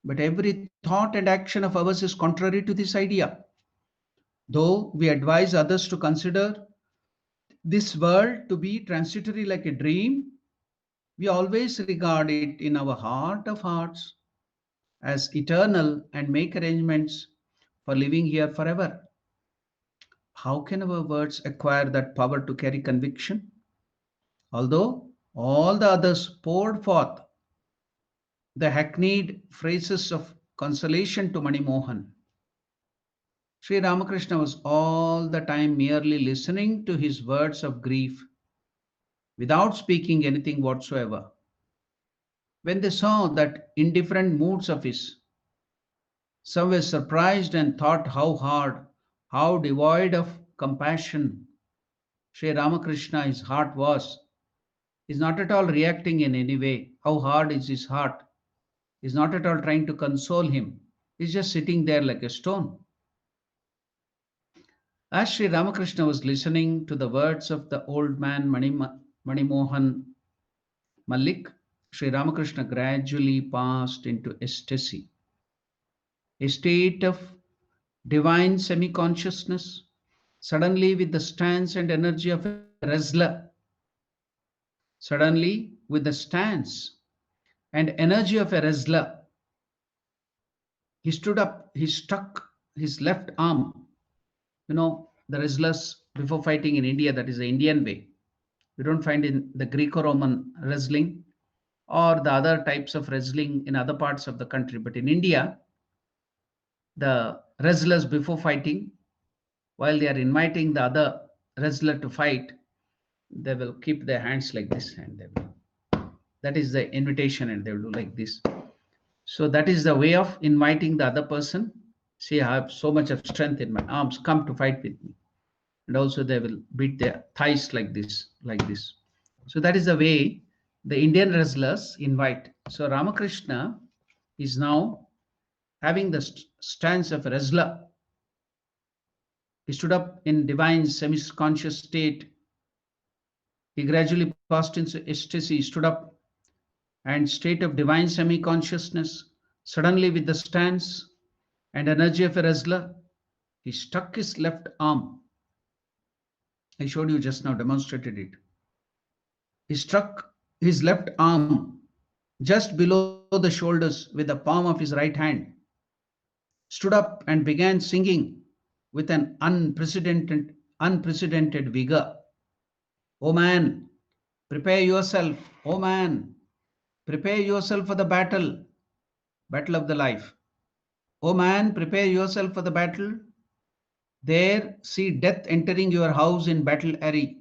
but every thought and action of ours is contrary to this idea. Though we advise others to consider this world to be transitory like a dream, We always regard it in our heart of hearts as eternal and make arrangements for living here forever. How can our words acquire that power to carry conviction? Although all the others poured forth the hackneyed phrases of consolation to Mani Mohan, Sri Ramakrishna was all the time merely listening to his words of grief without speaking anything whatsoever. When they saw that indifferent moods of his, some were surprised and thought how hard, how devoid of compassion Sri Ramakrishna his heart was. He's not at all reacting in any way. How hard is his heart? He's not at all trying to console him. He's just sitting there like a stone. As Sri Ramakrishna was listening to the words of the old man Mani Mohan Malik, Sri Ramakrishna gradually passed into ecstasy, a state of divine semi consciousness, suddenly with the stance and energy of a wrestler. Suddenly, with the stance and energy of a wrestler, he stood up, he struck his left arm. You know, the wrestlers before fighting in India, that is the Indian way. You don't find in the Greco-Roman wrestling or the other types of wrestling in other parts of the country. But in India, the wrestlers before fighting, while they are inviting the other wrestler to fight, they will keep their hands like this and they will, that is the invitation, and they will do like this. So that is the way of inviting the other person. See, I have so much of strength in my arms, come to fight with me. And also they will beat their thighs like this, like this. So that is the way the Indian wrestlers invite. So Ramakrishna is now having the stance of a wrestler. He stood up in divine semi-conscious state. He gradually passed into ecstasy, stood up and state of divine semi-consciousness. Suddenly, with the stance and energy of a wrestler, he struck his left arm. I showed you just now, demonstrated it. He struck his left arm just below the shoulders with the palm of his right hand, stood up and began singing with an unprecedented vigor. Oh man, prepare yourself. Oh man, prepare yourself for the battle, battle of the life. Oh man, prepare yourself for the battle. There, see death entering your house in battle array.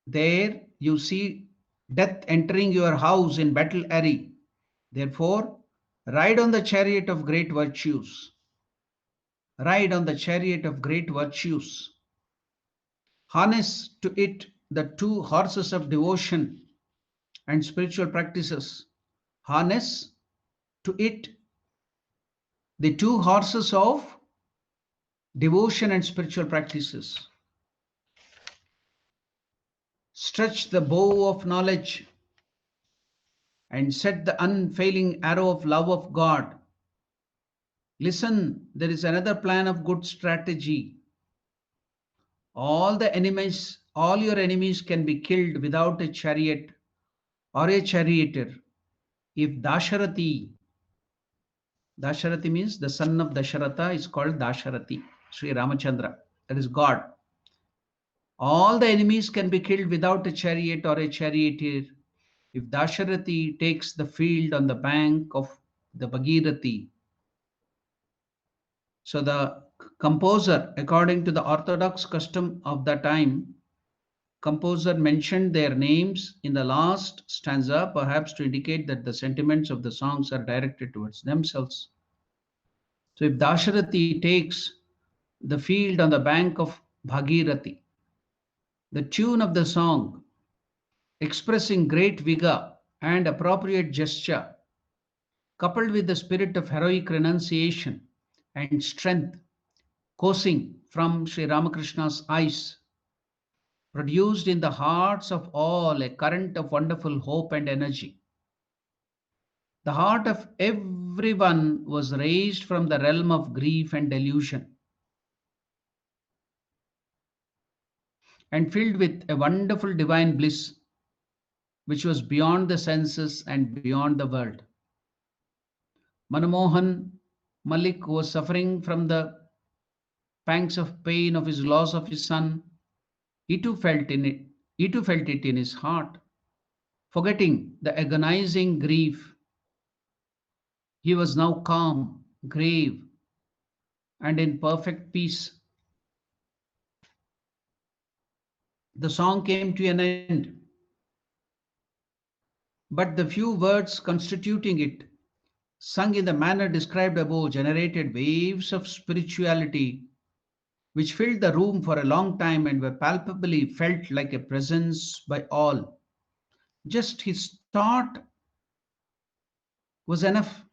There, you see death entering your house in battle array. Therefore, ride on the chariot of great virtues. Ride on the chariot of great virtues. Harness to it the two horses of devotion and spiritual practices. Harness to it the two horses of devotion and spiritual practices. Stretch the bow of knowledge and set the unfailing arrow of love of God. Listen, there is another plan of good strategy. All your enemies can be killed without a chariot or a charioteer. If Dasharati means the son of Dasharatha is called Dasharati, Sri Ramachandra, that is God. All the enemies can be killed without a chariot or a charioteer if Dasharati takes the field on the bank of the Bhagirathi. So the composer, according to the orthodox custom of the time, composer mentioned their names in the last stanza, perhaps to indicate that the sentiments of the songs are directed towards themselves. So if Dasharati takes the field on the bank of Bhagirathi, the tune of the song, expressing great vigor and appropriate gesture, coupled with the spirit of heroic renunciation and strength coursing from Sri Ramakrishna's eyes, produced in the hearts of all a current of wonderful hope and energy. The heart of everyone was raised from the realm of grief and delusion and filled with a wonderful divine bliss. which was beyond the senses and beyond the world. Manmohan Malik was suffering from the pangs of pain of his loss of his son. He too felt in it. He too felt it in his heart. Forgetting the agonizing grief, he was now calm, grave, and in perfect peace. The song came to an end, but the few words constituting it, sung in the manner described above, generated waves of spirituality which filled the room for a long time and were palpably felt like a presence by all. Just his thought was enough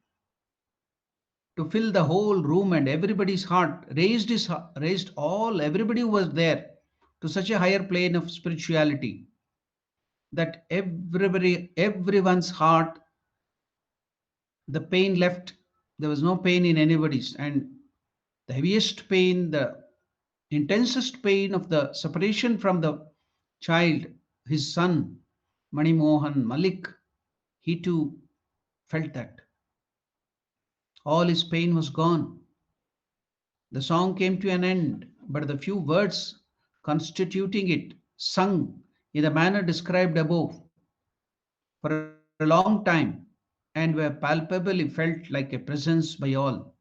to fill the whole room, and everybody's heart raised all everybody who was there to such a higher plane of spirituality that everyone's heart, the pain left. There was no pain in anybody's, and the heaviest pain, the intensest pain of the separation from the child, his son, Mani Mohan Malik, he too felt that. All his pain was gone. The song came to an end, but the few words constituting it, sung in the manner described above, for a long time, and were palpably felt like a presence by all.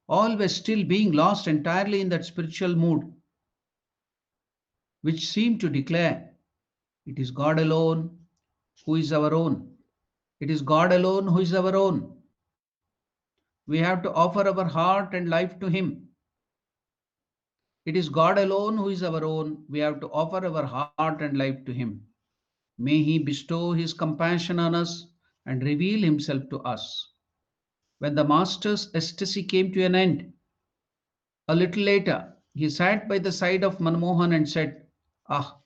All were still being lost entirely in that spiritual mood, which seemed to declare, it is God alone who is our own. It is God alone who is our own. We have to offer our heart and life to Him. It is God alone who is our own. We have to offer our heart and life to Him. May He bestow His compassion on us and reveal Himself to us. When the Master's ecstasy came to an end, a little later, he sat by the side of Manmohan and said, Ah,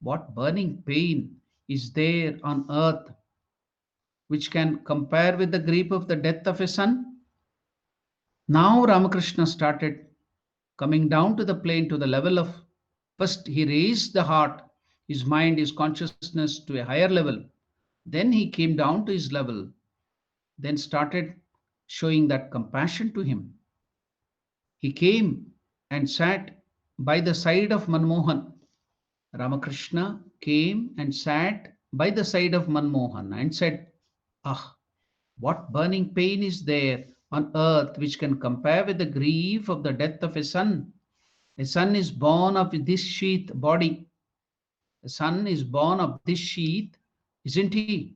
what burning pain is there on earth which can compare with the grief of the death of a son? Now Ramakrishna started coming down to the plane, to the level of, first he raised the heart, his mind, his consciousness to a higher level. Then he came down to his level, then started showing that compassion to him. He came and sat by the side of Manmohan. Ramakrishna came and sat by the side of Manmohan and said, Ah, what burning pain is there on earth which can compare with the grief of the death of a son? A son is born of this sheath body. A son is born of this sheath, isn't he?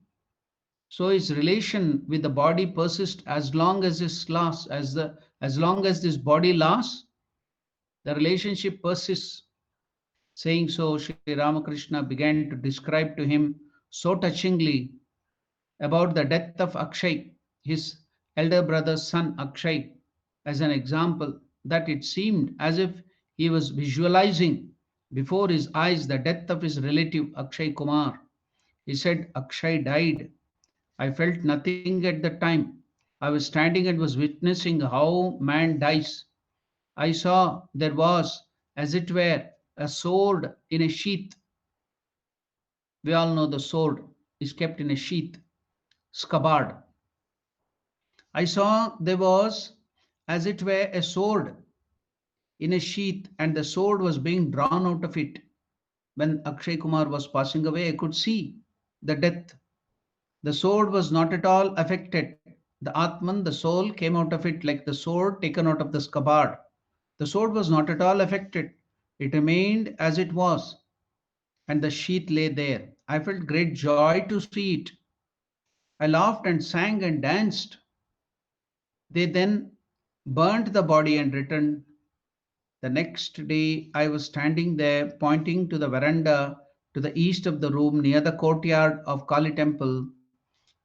So his relation with the body persists as long as as long as this body lasts, the relationship persists. Saying so, Sri Ramakrishna began to describe to him so touchingly about the death of Akshay, his elder brother's son Akshay, as an example, that it seemed as if he was visualizing before his eyes the death of his relative Akshay Kumar. He said, Akshay died. I felt nothing at the time. I was standing and was witnessing how man dies. I saw there was, as it were, a sword in a sheath. We all know the sword is kept in a sheath, scabbard. I saw there was, as it were, a sword in a sheath, and the sword was being drawn out of it. When Akshay Kumar was passing away, I could see the death. The sword was not at all affected. The Atman, the soul, came out of it like the sword taken out of the scabbard. The sword was not at all affected. It remained as it was, and the sheath lay there. I felt great joy to see it. I laughed and sang and danced. They then burnt the body and returned. The next day, I was standing there pointing to the veranda to the east of the room near the courtyard of Kali temple.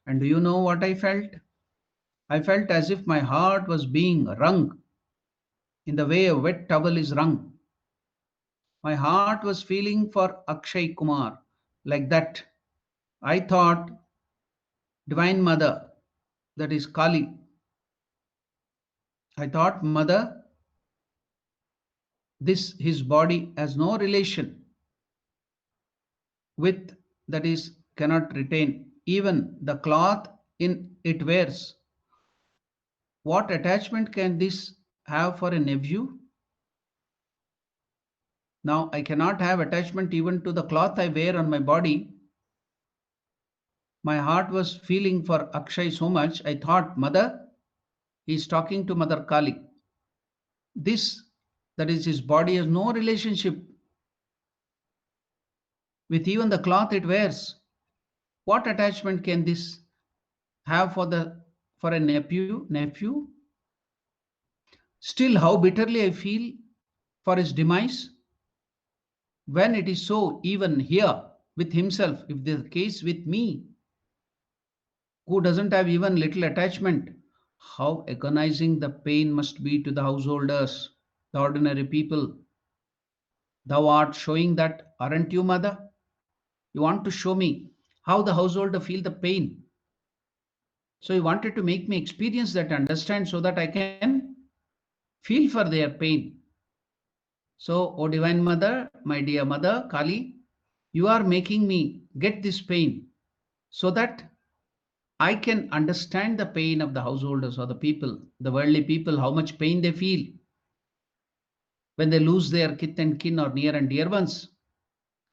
And do you know what I felt? I felt as if my heart was being wrung in the way a wet towel is wrung. My heart was feeling for Akshay Kumar like that. I thought, Divine Mother, that is Kali. I thought, Mother, this his body has no relation with, that is cannot retain even the cloth in it wears. What attachment can this have for a nephew? Now I cannot have attachment even to the cloth I wear on my body. My heart was feeling for Akshay so much, I thought, Mother, he is talking to Mother Kali. This, that is, his body, has no relationship with even the cloth it wears. What attachment can this have for a nephew? Still, how bitterly I feel for his demise. When it is so, even here with himself, if the case with me, who doesn't have even little attachment, how agonizing the pain must be to the householders, the ordinary people. Thou art showing that, aren't you, Mother? You want to show me how the householder feel the pain. So you wanted to make me experience that, understand, so that I can feel for their pain. So, O Divine Mother, my dear Mother, Kali, you are making me get this pain so that I can understand the pain of the householders or the people, the worldly people, how much pain they feel when they lose their kith and kin or near and dear ones.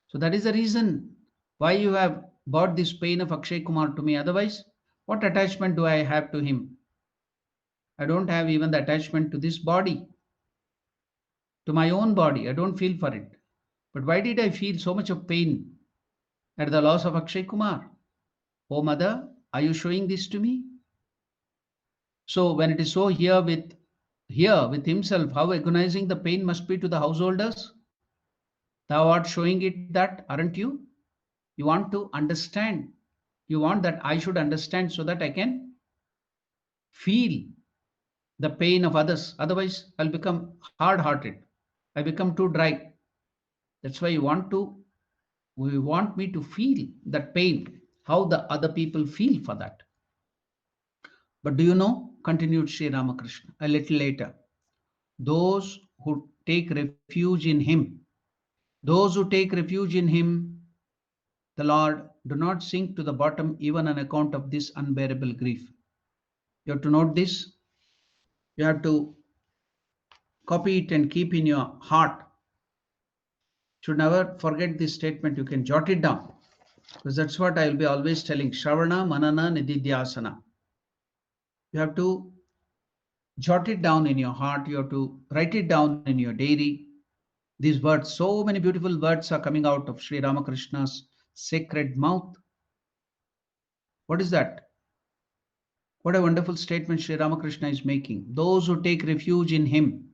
So that is the reason why you have brought this pain of Akshay Kumar to me. Otherwise, what attachment do I have to him? I don't have even the attachment to this body, to my own body. I don't feel for it. But why did I feel so much of pain at the loss of Akshay Kumar? Oh, Mother, are you showing this to me? So when it is so here with himself, how agonizing the pain must be to the householders. Thou art showing it that, aren't you? You want to understand. You want that I should understand so that I can feel the pain of others. Otherwise, I'll become hard-hearted. I become too dry. That's why we want me to feel that pain, how the other people feel for that. But do you know, continued Sri Ramakrishna a little later, those who take refuge in him, those who take refuge in him, the Lord, do not sink to the bottom even on account of this unbearable grief. You have to note this. You have to copy it and keep in your heart. Should never forget this statement. You can jot it down, because that's what I will be always telling. Shravana, Manana, Nididhyasana. You have to jot it down in your heart. You have to write it down in your diary. These words, so many beautiful words are coming out of Sri Ramakrishna's sacred mouth. What is that? What a wonderful statement Sri Ramakrishna is making. Those who take refuge in him,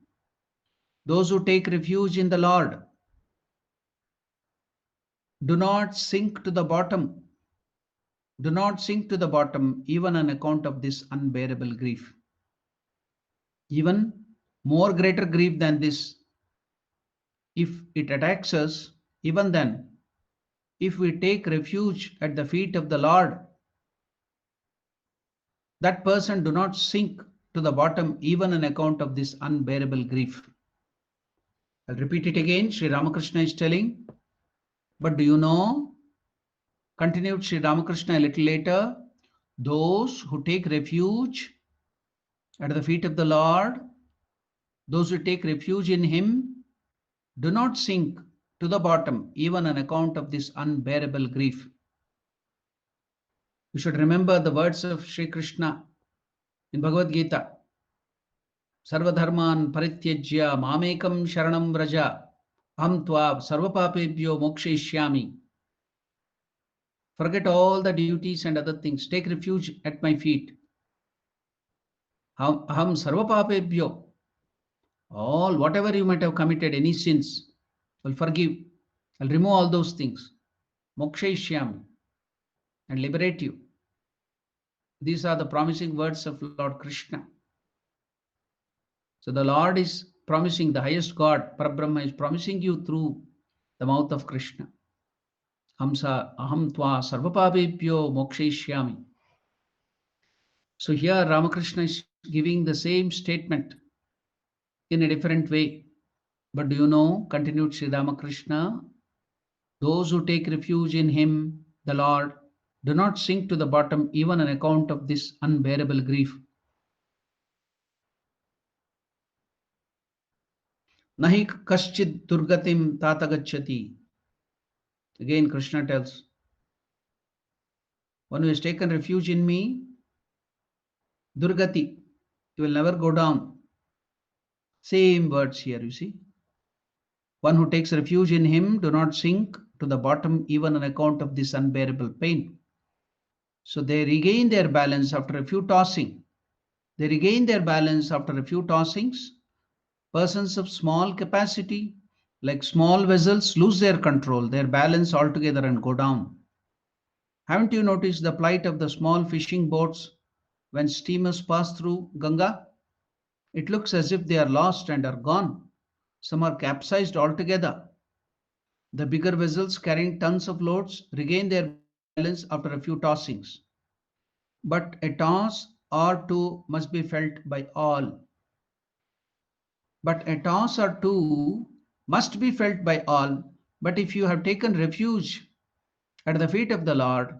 those who take refuge in the Lord, do not sink to the bottom. Do not sink to the bottom even on account of this unbearable grief. Even more greater grief than this, if it attacks us, even then, if we take refuge at the feet of the Lord, that person do not sink to the bottom even on account of this unbearable grief. I'll repeat it again. Sri Ramakrishna is telling, but do you know, continued Sri Ramakrishna a little later, those who take refuge at the feet of the Lord, those who take refuge in him, do not sink to the bottom even on account of this unbearable grief. You should remember the words of Sri Krishna in Bhagavad Gita. Sarvadharman parityajya mamekam sharanam vraja aham tva sarvapapebhyo mokshayishyami. Forget all the duties and other things. Take refuge at my feet. Aham sarvapapebhyo. All, whatever you might have committed, any sins, will forgive. I'll remove all those things. Mokshayishyami. And liberate you. These are the promising words of Lord Krishna. So the Lord is promising, the highest God, Parabrahma, is promising you through the mouth of Krishna. Hamsa aham tva sarvapapebhyo mokshayishyami. So here Ramakrishna is giving the same statement in a different way. But do you know, continued Sri Ramakrishna, those who take refuge in him, the Lord, Do not sink to the bottom even on account of this unbearable grief. Nahi kaschid durgatim tatagachati. Again, Krishna tells, one who has taken refuge in me, Durgati, you will never go down. Same words here, you see. One who takes refuge in him, do not sink to the bottom even on account of this unbearable pain. So they regain their balance after a few tossing. They regain their balance after a few tossings. Persons of small capacity, like small vessels, lose their control, their balance altogether and go down. Haven't you noticed the plight of the small fishing boats when steamers pass through Ganga? It looks as if they are lost and are gone. Some are capsized altogether. The bigger vessels carrying tons of loads regain their balance after a few tossings. But a toss or two must be felt by all. But a toss or two must be felt by all. But if you have taken refuge at the feet of the Lord,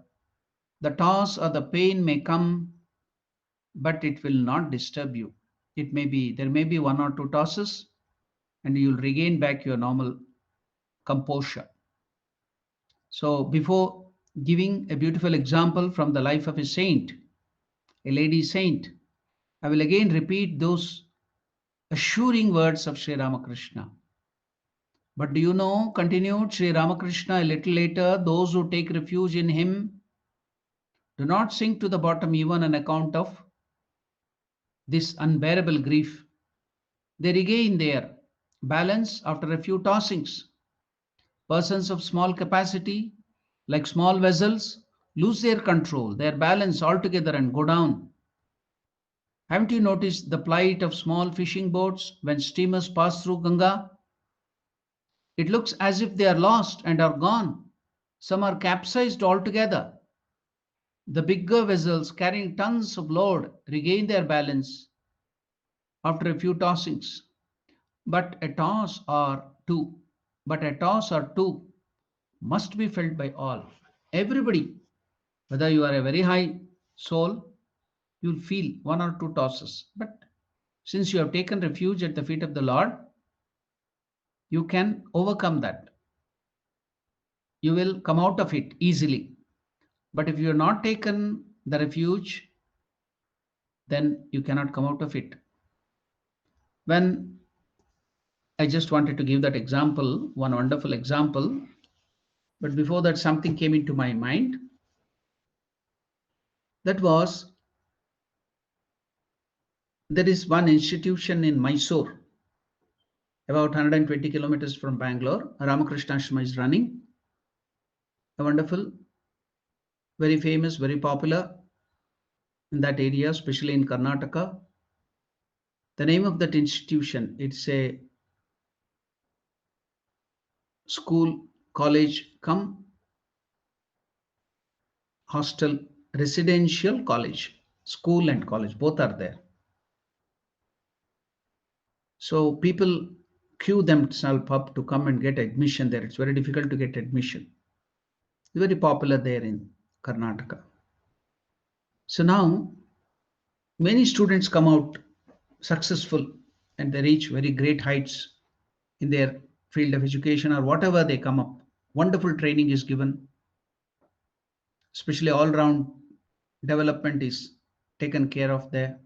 the toss or the pain may come, but it will not disturb you. There may be one or two tosses, and you'll regain back your normal composure. So before giving a beautiful example from the life of a saint, a lady saint, I will again repeat those assuring words of Sri Ramakrishna. But do you know, continued Sri Ramakrishna a little later, those who take refuge in him do not sink to the bottom even on account of this unbearable grief. They regain their balance after a few tossings. Persons of small capacity, like small vessels, lose their control, their balance altogether and go down. Haven't you noticed the plight of small fishing boats when steamers pass through Ganga? It looks as if they are lost and are gone. Some are capsized altogether. The bigger vessels carrying tons of load regain their balance after a few tossings. But a toss or two, must be felt by all. Everybody, whether you are a very high soul, you'll feel one or two tosses. But since you have taken refuge at the feet of the Lord, you can overcome that. You will come out of it easily. But if you have not taken the refuge, then you cannot come out of it. When I just wanted to give that example, one wonderful example, but before that, something came into my mind. That was, there is one institution in Mysore, about 120 kilometers from Bangalore. Ramakrishna Ashrama is running. A wonderful, very famous, very popular in that area, especially in Karnataka. The name of that institution, it's a school, college, come hostel, residential college, school and college, both are there. So people queue themselves up to come and get admission there. It's very difficult to get admission. It's very popular there in Karnataka. So now many students come out successful and they reach very great heights in their field of education or whatever they come up. Wonderful training is given, especially all-round development is taken care of there,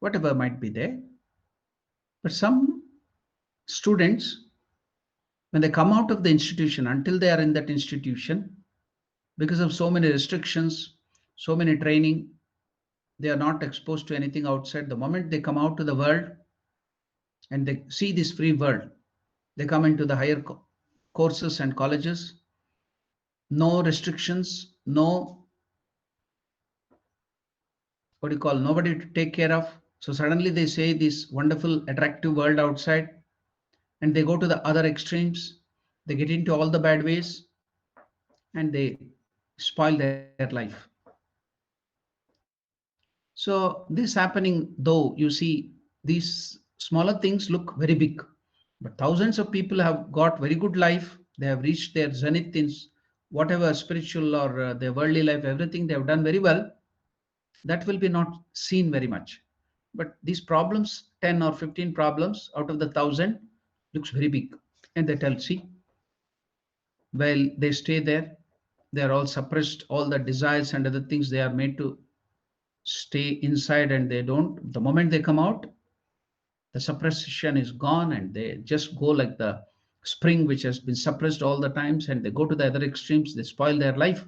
whatever might be there. But some students, when they come out of the institution, until they are in that institution, because of so many restrictions, so many training, they are not exposed to anything outside. The moment they come out to the world and they see this free world, they come into the higher courses and colleges, no restrictions, no, nobody to take care of. So suddenly they say this wonderful, attractive world outside, and they go to the other extremes. They get into all the bad ways and they spoil their life. So this happening, though, you see, these smaller things look very big, but thousands of people have got very good life. They have reached their zenith in whatever spiritual or their worldly life, everything they have done very well, that will be not seen very much. But these problems, 10 or 15 problems out of the 1,000, looks very big. And they tell, see, while they stay there, they are all suppressed, all the desires and other things, they are made to stay inside, and they don't. The moment they come out, the suppression is gone, and they just go like the spring which has been suppressed all the times, and they go to the other extremes, they spoil their life.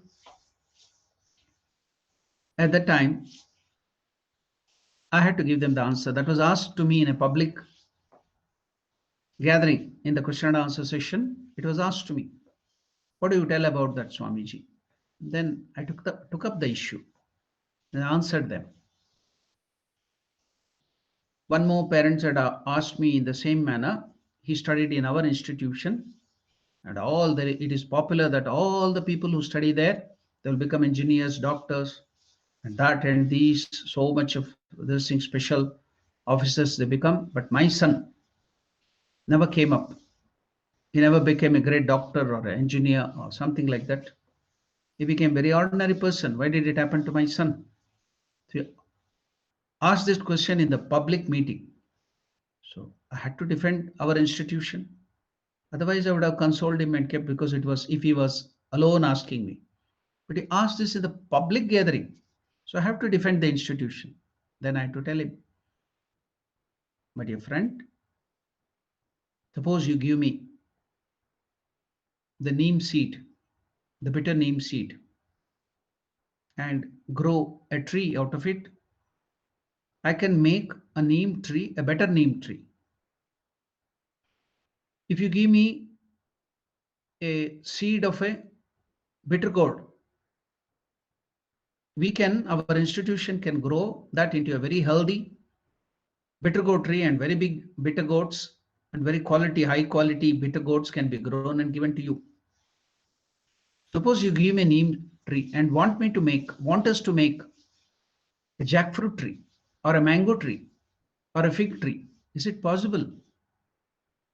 At that time, I had to give them the answer that was asked to me in a public gathering in the question and answer session. It was asked to me, what do you tell about that, Swamiji? Then I took up the issue and answered them. One more parent had asked me in the same manner. He studied in our institution, and it is popular that all the people who study there, they will become engineers, doctors, and that and these, so much of this thing, special officers they become. But my son never came up. He never became a great doctor or an engineer or something like that. He became a very ordinary person. Why did it happen to my son? So asked this question in the public meeting. So I had to defend our institution. Otherwise, I would have consoled him and kept, because it was if he was alone asking me. But he asked this in the public gathering. So I have to defend the institution. Then I had to tell him, my dear friend, suppose you give me the neem seed, the bitter neem seed, and grow a tree out of it. I can make a neem tree, a better neem tree. If you give me a seed of a bitter gourd, our institution can grow that into a very healthy bitter gourd tree, and very big bitter gourds and very high quality bitter gourds can be grown and given to you. Suppose you give me a neem tree and want us to make a jackfruit tree or a mango tree or a fig tree. Is it possible?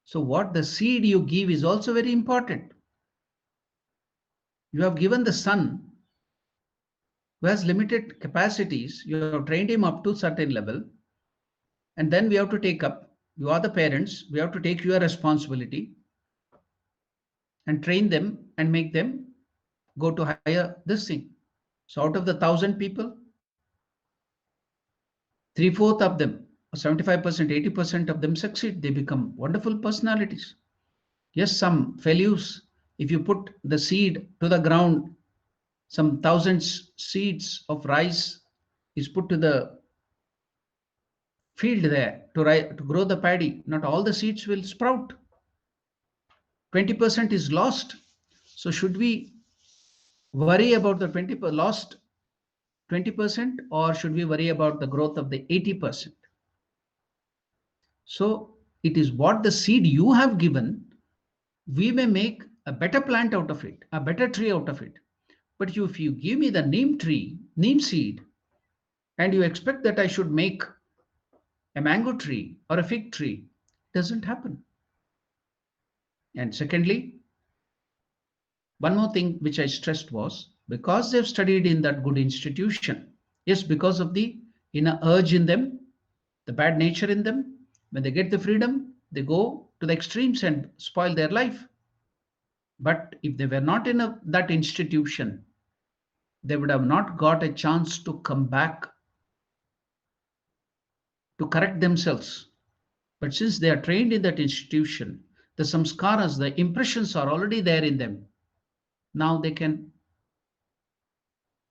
So what the seed you give is also very important. You have given the son who has limited capacities. You have trained him up to a certain level. And then we have to take up, you are the parents, we have to take your responsibility and train them and make them go to higher this thing. So out of the 1,000 people, 3/4 of them, 75%, 80% of them succeed. They become wonderful personalities. Yes, some failures. If you put the seed to the ground, some thousands seeds of rice is put to the field there to grow the paddy. Not all the seeds will sprout. 20% is lost. So should we worry about the lost 20%, or should we worry about the growth of the 80%? So it is what the seed you have given, we may make a better plant out of it, a better tree out of it. But if you give me the neem seed, and you expect that I should make a mango tree or a fig tree, it doesn't happen. And secondly, one more thing which I stressed was, because they've studied in that good institution, yes, because of the inner urge in them, the bad nature in them, when they get the freedom, they go to the extremes and spoil their life. But if they were not in that institution, they would have not got a chance to come back to correct themselves. But since they are trained in that institution, the samskaras, the impressions are already there in them. Now they can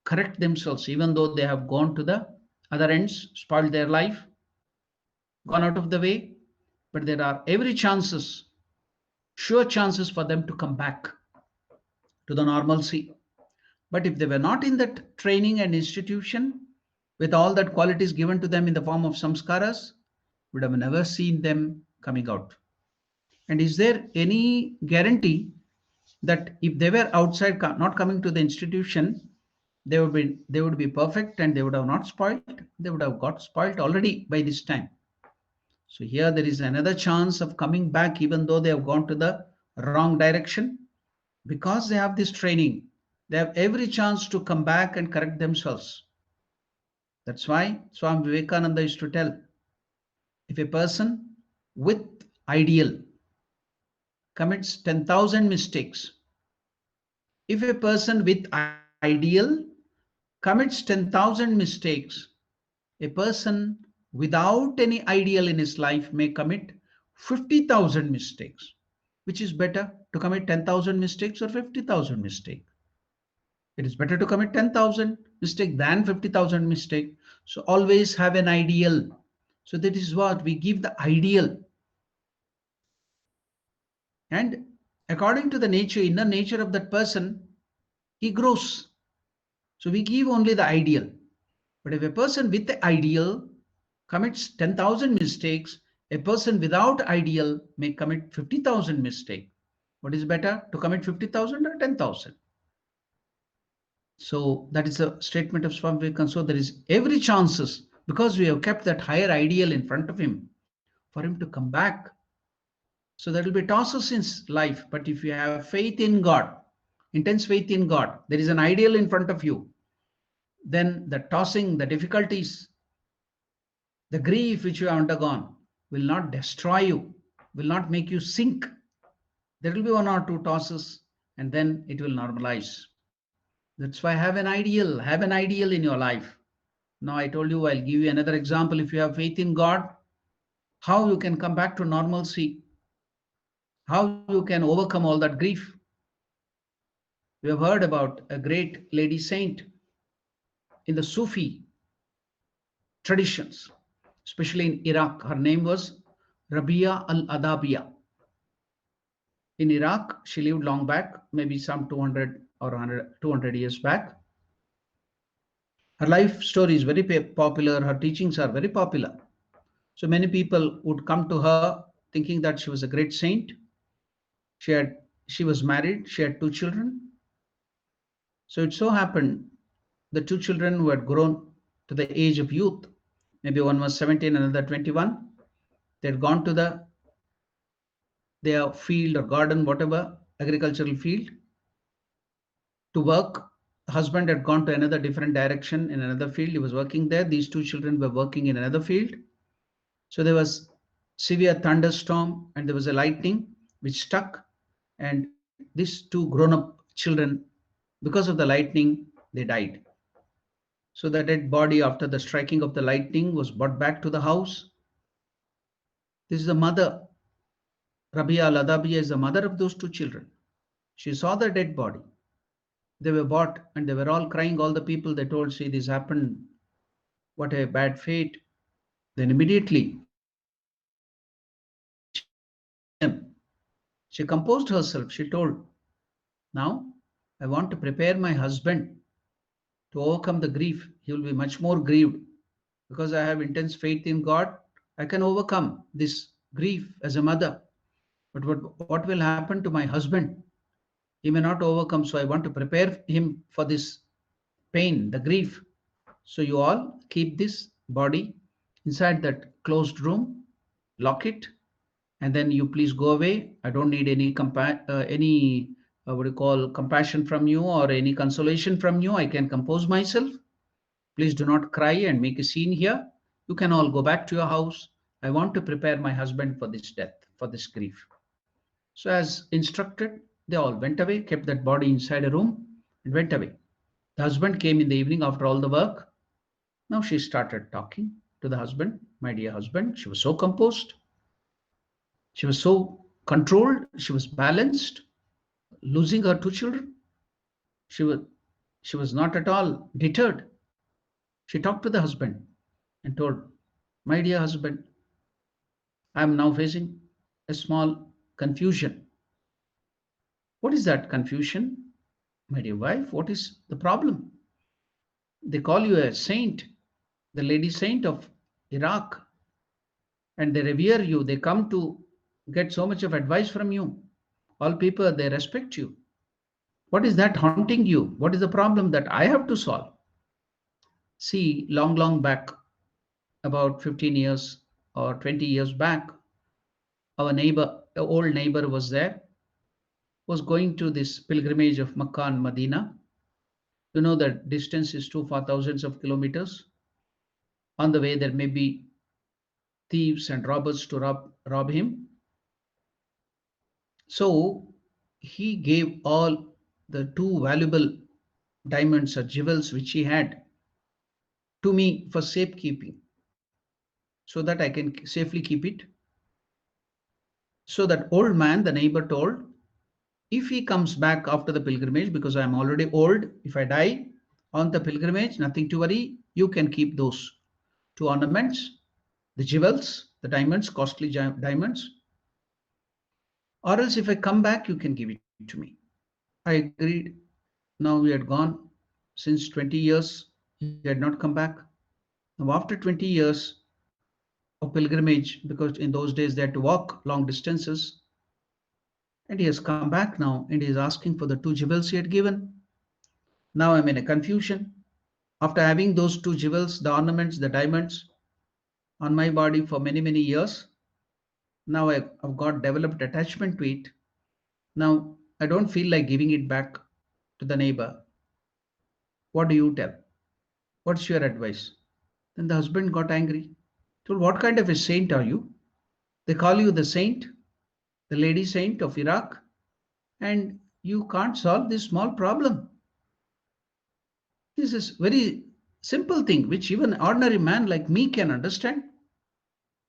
correct themselves, even though they have gone to the other ends, spoiled their life, gone out of the way. But there are sure chances for them to come back to the normalcy. But if they were not in that training and institution, with all that qualities given to them in the form of samskaras, would have never seen them coming out. And is there any guarantee that if they were outside, not coming to the institution, they would be perfect and they would have not spoiled? They would have got spoiled already by this time. So here there is another chance of coming back, even though they have gone to the wrong direction. Because they have this training, they have every chance to come back and correct themselves. That's why Swami Vivekananda used to tell, if a person with ideal commits 10,000 mistakes, if a person with ideal commits 10,000 mistakes, a person without any ideal in his life may commit 50,000 mistakes. Which is better, to commit 10,000 mistakes or 50,000 mistakes? It is better to commit 10,000 mistakes than 50,000 mistakes. So always have an ideal. So that is what we give, the ideal. And according to the nature, inner nature of that person, he grows. So we give only the ideal. But if a person with the ideal commits 10,000 mistakes, a person without ideal may commit 50,000 mistakes. What is better, to commit 50,000 or 10,000? So that is a statement of Swami Vivekananda. So there is every chances, because we have kept that higher ideal in front of him, for him to come back. So there will be tosses in life. But if you have faith in God, intense faith in God, there is an ideal in front of you, then the tossing, the difficulties, the grief which you have undergone will not destroy you, will not make you sink. There will be one or two tosses, and then it will normalize. That's why have an ideal in your life. Now I told you, I'll give you another example. If you have faith in God, how you can come back to normalcy, how you can overcome all that grief. We have heard about a great lady saint in the Sufi traditions, especially in Iraq. Her name was Rabia al-Adabiya. In Iraq, she lived long back, maybe some 200 or 200 years back. Her life story is very popular. Her teachings are very popular. So many people would come to her thinking that she was a great saint. She was married. She had two children. So it so happened the two children who had grown to the age of youth, maybe one was 17, another 21. They had gone to their field or garden, whatever, agricultural field, to work. The husband had gone to another different direction in another field. He was working there. These two children were working in another field. So there was severe thunderstorm and there was a lightning which struck, and these two grown-up children, because of the lightning, they died. So the dead body after the striking of the lightning was brought back to the house. This is the mother. Rabia al-Adabiya is the mother of those two children. She saw the dead body. They were brought and they were all crying. All the people, they told, see, this happened. What a bad fate. Then immediately she composed herself. She told, now I want to prepare my husband to overcome the grief. He will be much more grieved. Because I have intense faith in God, I can overcome this grief as a mother. But what will happen to my husband? He may not overcome. So I want to prepare him for this pain, the grief. So you all keep this body inside that closed room, lock it, and then you please go away. I don't need any what do you call, compassion from you or any consolation from you. I can compose myself. Please do not cry and make a scene here. You can all go back to your house. I want to prepare my husband for this death, for this grief. So as instructed, they all went away, kept that body inside a room and went away. The husband came in the evening after all the work. Now she started talking to the husband. My dear husband, she was so composed. She was so controlled. She was balanced. Losing her two children, she was not at all deterred. She talked to the husband and told, my dear husband, I am now facing a small confusion. What is that confusion? My dear wife, what is the problem? They call you a saint, the lady saint of Iraq, and they revere you. They come to get so much of advice from you. All people, they respect you. What is that haunting you? What is the problem that I have to solve? See, long back, about 15 years or 20 years back, our neighbor, the old neighbor was there. was going to this pilgrimage of Makkah and Medina. You know that distance is too far, thousands of kilometers. On the way, there may be thieves and robbers to rob him. So he gave all the two valuable diamonds or jewels which he had to me for safekeeping, so that I can safely keep it. So that old man, the neighbor, told, if he comes back after the pilgrimage, because I'm already old, if I die on the pilgrimage, nothing to worry, you can keep those two ornaments, the jewels, the diamonds, costly diamonds. Or else if I come back, you can give it to me. I agreed. Now we had gone since 20 years. He had not come back. Now after 20 years of pilgrimage, because in those days they had to walk long distances, and he has come back now and he is asking for the two jewels he had given. Now I'm in a confusion. After having those two jewels, the ornaments, the diamonds on my body for many, many years, now I've got developed attachment to it. Now I don't feel like giving it back to the neighbor. What do you tell? What's your advice? Then the husband got angry. Told, what kind of a saint are you? They call you the saint, the lady saint of Iraq, and you can't solve this small problem. This is very simple thing which even ordinary man like me can understand.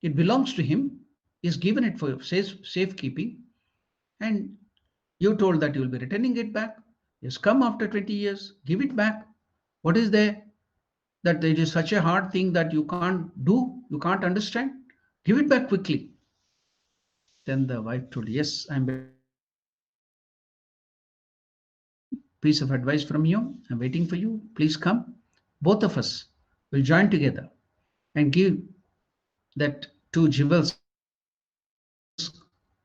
It belongs to him. He's given it for safekeeping, and you told that you will be returning it back. Yes, come after 20 years, give it back. What is there that it is such a hard thing that you can't do, you can't understand? Give it back quickly. Then the wife told, yes, I'm waiting for a piece of advice from you. I'm waiting for you. Please come. Both of us will join together and give that two jewels,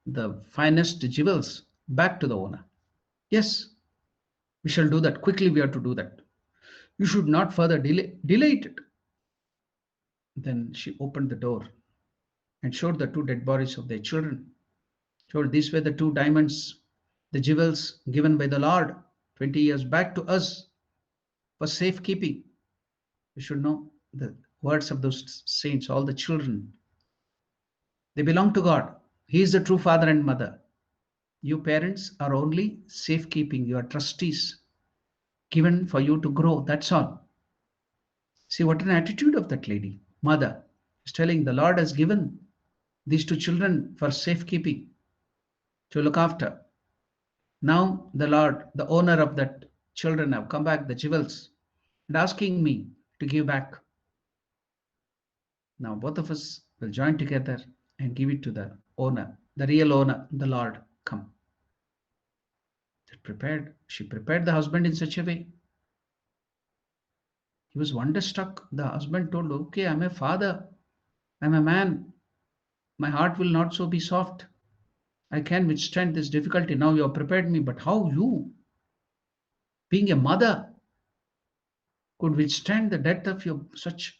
the finest jewels, back to the owner. Yes, we shall do that. Quickly, we have to do that. You should not further delay it. Then she opened the door and showed the two dead bodies of their children. Showed these were the two diamonds, the jewels given by the Lord 20 years back to us for safekeeping. You should know the words of those saints, all the children. They belong to God. He is the true father and mother. You parents are only safekeeping. You are trustees given for you to grow. That's all. See what an attitude of that lady. Mother is telling the Lord has given these two children for safekeeping, to look after. Now the Lord, the owner of that children, have come back the jewels and asking me to give back. Now both of us will join together and give it to the owner, the real owner, the Lord. Come. She prepared the husband in such a way. He was wonderstruck. The husband told, okay, I'm a father. I'm a man. My heart will not so be soft. I can withstand this difficulty. Now you have prepared me, but how you, being a mother, could withstand the death of your such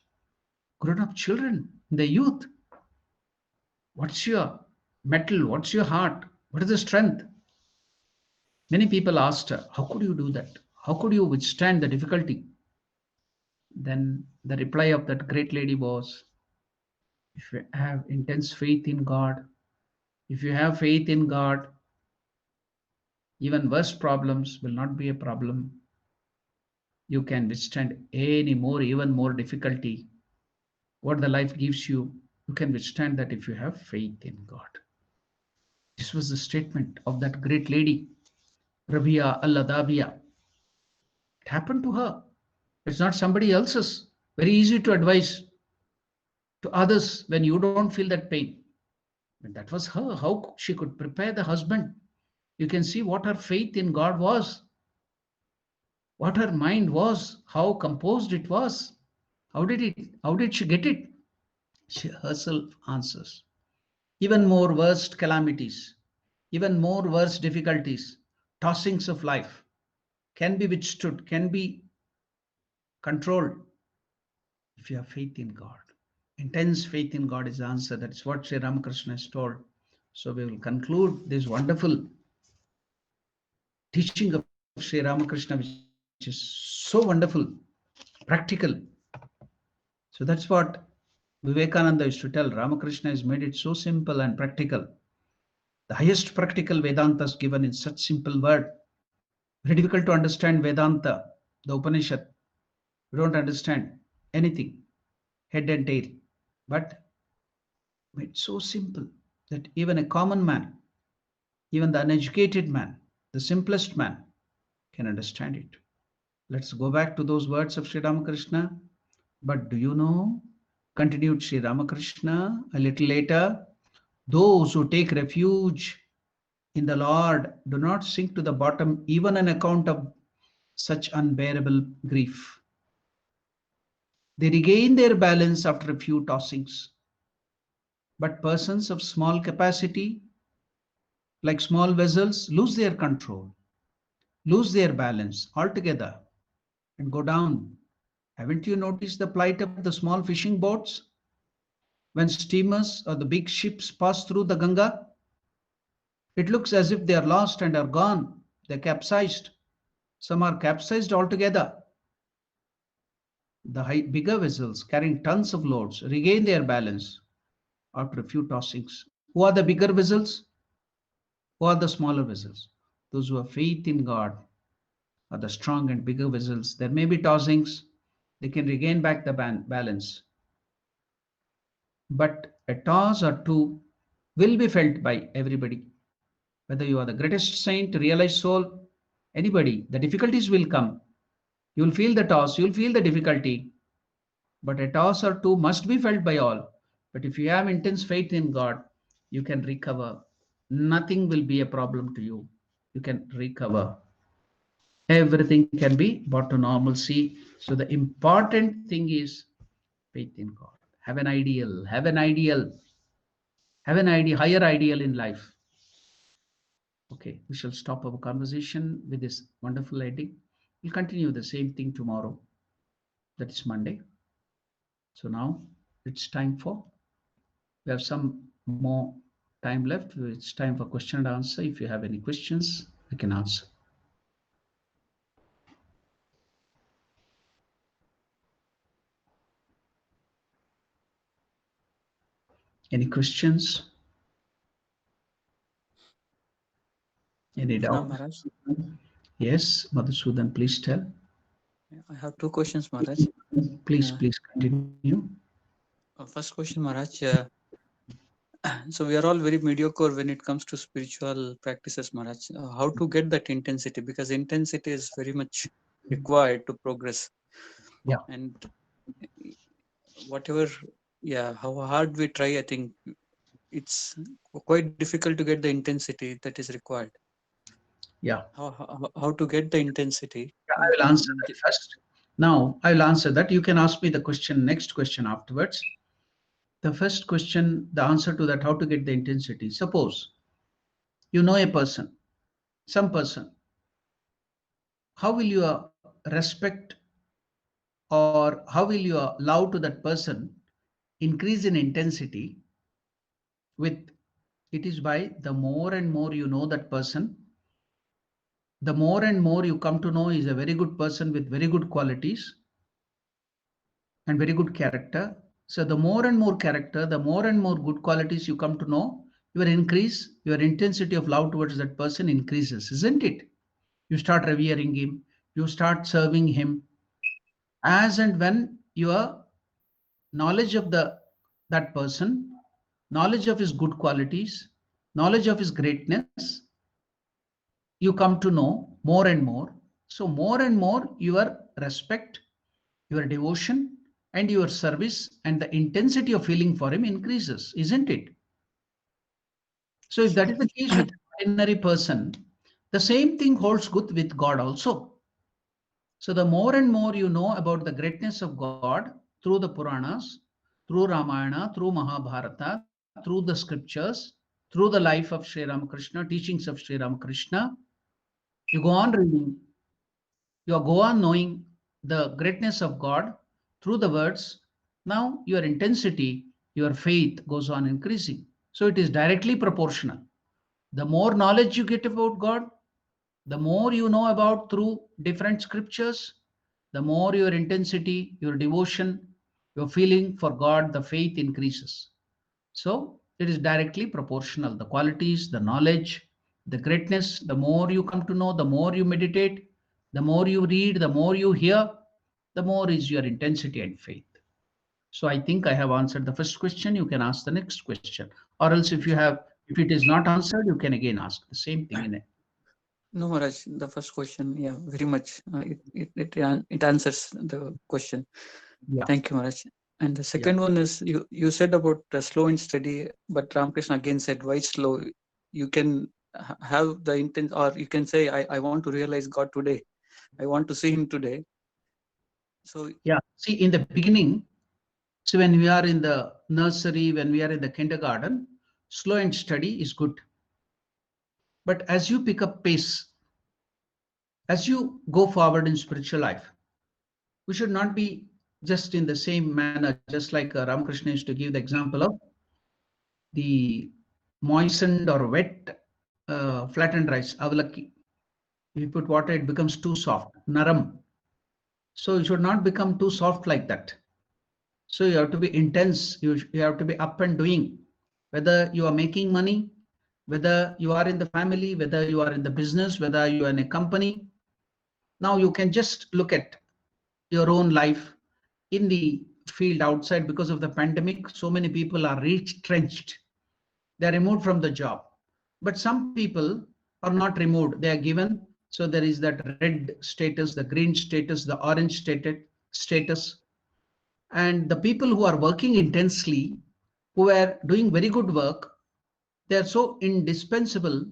grown-up children, the youth? What's your mettle? What's your heart? What is the strength? Many people asked her, how could you do that? How could you withstand the difficulty? Then the reply of that great lady was, if you have intense faith in God, if you have faith in God, even worst problems will not be a problem. You can withstand any more, even more difficulty. What the life gives you, you can withstand that if you have faith in God. This was the statement of that great lady, Rabia al-Adawiya. It happened to her. It's not somebody else's. Very easy to advise to others when you don't feel that pain. But that was her. How she could prepare the husband. You can see what her faith in God was, what her mind was, how composed it was. How did she get it? She herself answers. Even more worst calamities, even more worse difficulties, tossings of life can be withstood, can be controlled if you have faith in God. Intense faith in God is the answer. That's what Sri Ramakrishna has told. So we will conclude this wonderful teaching of Sri Ramakrishna, which is so wonderful, practical. So that's what Vivekananda used to tell. Ramakrishna has made it so simple and practical. The highest practical Vedanta is given in such simple word. Very difficult to understand Vedanta, the Upanishad. We don't understand anything, head and tail. But it's so simple that even a common man, even the uneducated man, the simplest man can understand it. Let's go back to those words of Sri Ramakrishna. But do you know, continued Sri Ramakrishna a little later, those who take refuge in the Lord do not sink to the bottom even on account of such unbearable grief. They regain their balance after a few tossings. But persons of small capacity, like small vessels, lose their control, lose their balance altogether, and go down. Haven't you noticed the plight of the small fishing boats? When steamers or the big ships pass through the Ganga, it looks as if they are lost and are gone. They're capsized. Some are capsized altogether. The bigger vessels carrying tons of loads regain their balance after a few tossings. Who are the bigger vessels? Who are the smaller vessels? Those who have faith in God are the strong and bigger vessels. There may be tossings, they can regain back the balance. But a toss or two will be felt by everybody. Whether you are the greatest saint, realized soul, anybody, the difficulties will come. You will feel the toss, you will feel the difficulty. But a toss or two must be felt by all. But if you have intense faith in God, you can recover. Nothing will be a problem to you. You can recover. Everything can be brought to normalcy. So the important thing is faith in God. Have an ideal, have an ideal, have an idea, higher ideal in life. Okay, we shall stop our conversation with this wonderful ending. We'll continue the same thing tomorrow. That is Monday. So now it's time for, we have some more time left. It's time for question and answer. If you have any questions, I can answer. Any questions? Any doubt? Maharaj. Yes, Madhusudan, please tell. I have two questions, Maharaj. Please continue. First question, Maharaj. So we are all very mediocre when it comes to spiritual practices, Maharaj. How to get that intensity? Because intensity is very much required to progress. Yeah. And whatever, how hard we try, I think it's quite difficult to get the intensity that is required. Yeah. How to get the intensity? I will answer that first. Now I will answer that. You can ask me the next question afterwards. The first question, the answer to that, how to get the intensity. Suppose you know a person, some person. How will you respect, or how will you love to that person increase in intensity? With it is by the more and more you know that person, the more and more you come to know is a very good person with very good qualities and very good character. So the more and more character, the more and more good qualities you come to know, your intensity of love towards that person increases, isn't it? You start revering him, you start serving him. As and when your knowledge of that person, knowledge of his good qualities, knowledge of his greatness, you come to know more and more. So more and more your respect, your devotion, and your service and the intensity of feeling for him increases, isn't it? So if that is the case with an ordinary person, the same thing holds good with God also. So the more and more you know about the greatness of God through the Puranas, through Ramayana, through Mahabharata, through the scriptures, through the life of Sri Ramakrishna, teachings of Sri Ramakrishna, you go on reading, you go on knowing the greatness of God through the words. Now your intensity, your faith goes on increasing. So it is directly proportional. The more knowledge you get about God, The more you know about through different scriptures, the more your intensity, your devotion, your feeling for God, the faith increases. So it is directly proportional. The qualities, the knowledge, the greatness, the more you come to know, the more you meditate, the more you read, the more you hear, the more is your intensity and faith. So I think I have answered the first question. You can ask the next question. Or else if it is not answered, you can again ask the same thing in it. No, Maharaj, the first question, yeah, very much. It answers the question. Yeah. Thank you, Maharaj. And the second one is you said about slow and steady, but Ramakrishna again said, why slow? You can have the intent, or you can say, I want to realize God today. I want to see Him today. So Yeah. See, in the beginning, so when we are in the nursery, when we are in the kindergarten, slow and steady is good. But as you pick up pace, as you go forward in spiritual life, we should not be just in the same manner, just like Ramakrishna used to give the example of the moistened or wet flattened rice, avalaki. If you put water, it becomes too soft, naram. So you should not become too soft like that. So you have to be intense. You have to be up and doing. Whether you are making money, whether you are in the family, whether you are in the business, whether you are in a company. Now you can just look at your own life in the field outside. Because of the pandemic, so many people are retrenched. They are removed from the job. But some people are not removed. They are given. So there is that red status, the green status, the orange status. And the people who are working intensely, who are doing very good work, they are so indispensable,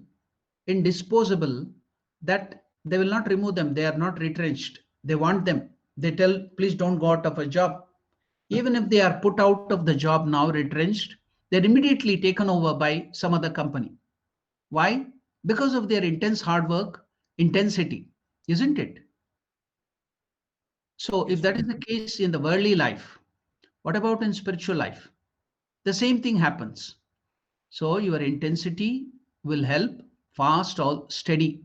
indisposable, that they will not remove them. They are not retrenched. They want them. They tell, please don't go out of a job. Even if they are put out of the job now, retrenched, they're immediately taken over by some other company. Why? Because of their intense hard work, intensity, isn't it? So if that is the case in the worldly life, what about in spiritual life? The same thing happens. So your intensity will help, fast or steady.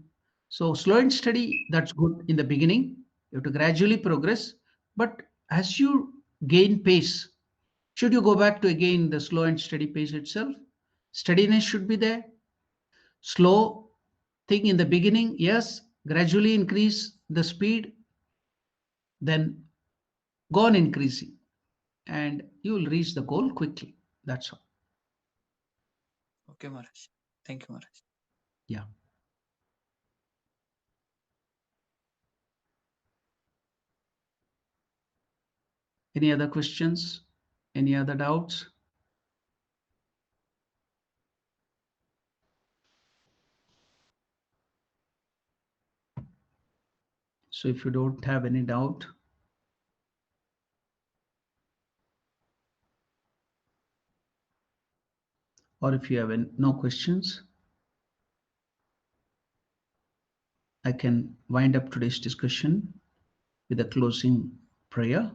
So slow and steady, that's good in the beginning. You have to gradually progress. But as you gain pace, should you go back to again the slow and steady pace itself? Steadiness should be there. Slow thing in the beginning, yes, gradually increase the speed, then go on increasing, and you will reach the goal quickly. That's all. okay, Maharaj. Thank you, Maharaj. Yeah. Any other questions? Any other doubts? So if you don't have any doubt, or if you have no questions, I can wind up today's discussion with a closing prayer.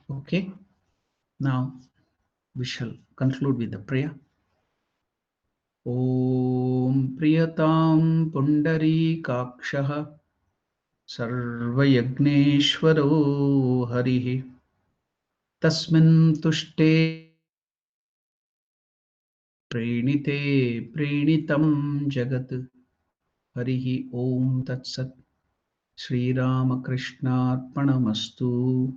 Okay, now we shall conclude with the prayer. Om Priyatam Pundarikakshah Sarvayagneshwaro Harihi Tasmin Tushte Prenite Prenitam Jagat Harihi Om Tat Sat Shri Ramakrishna Arpanamastu.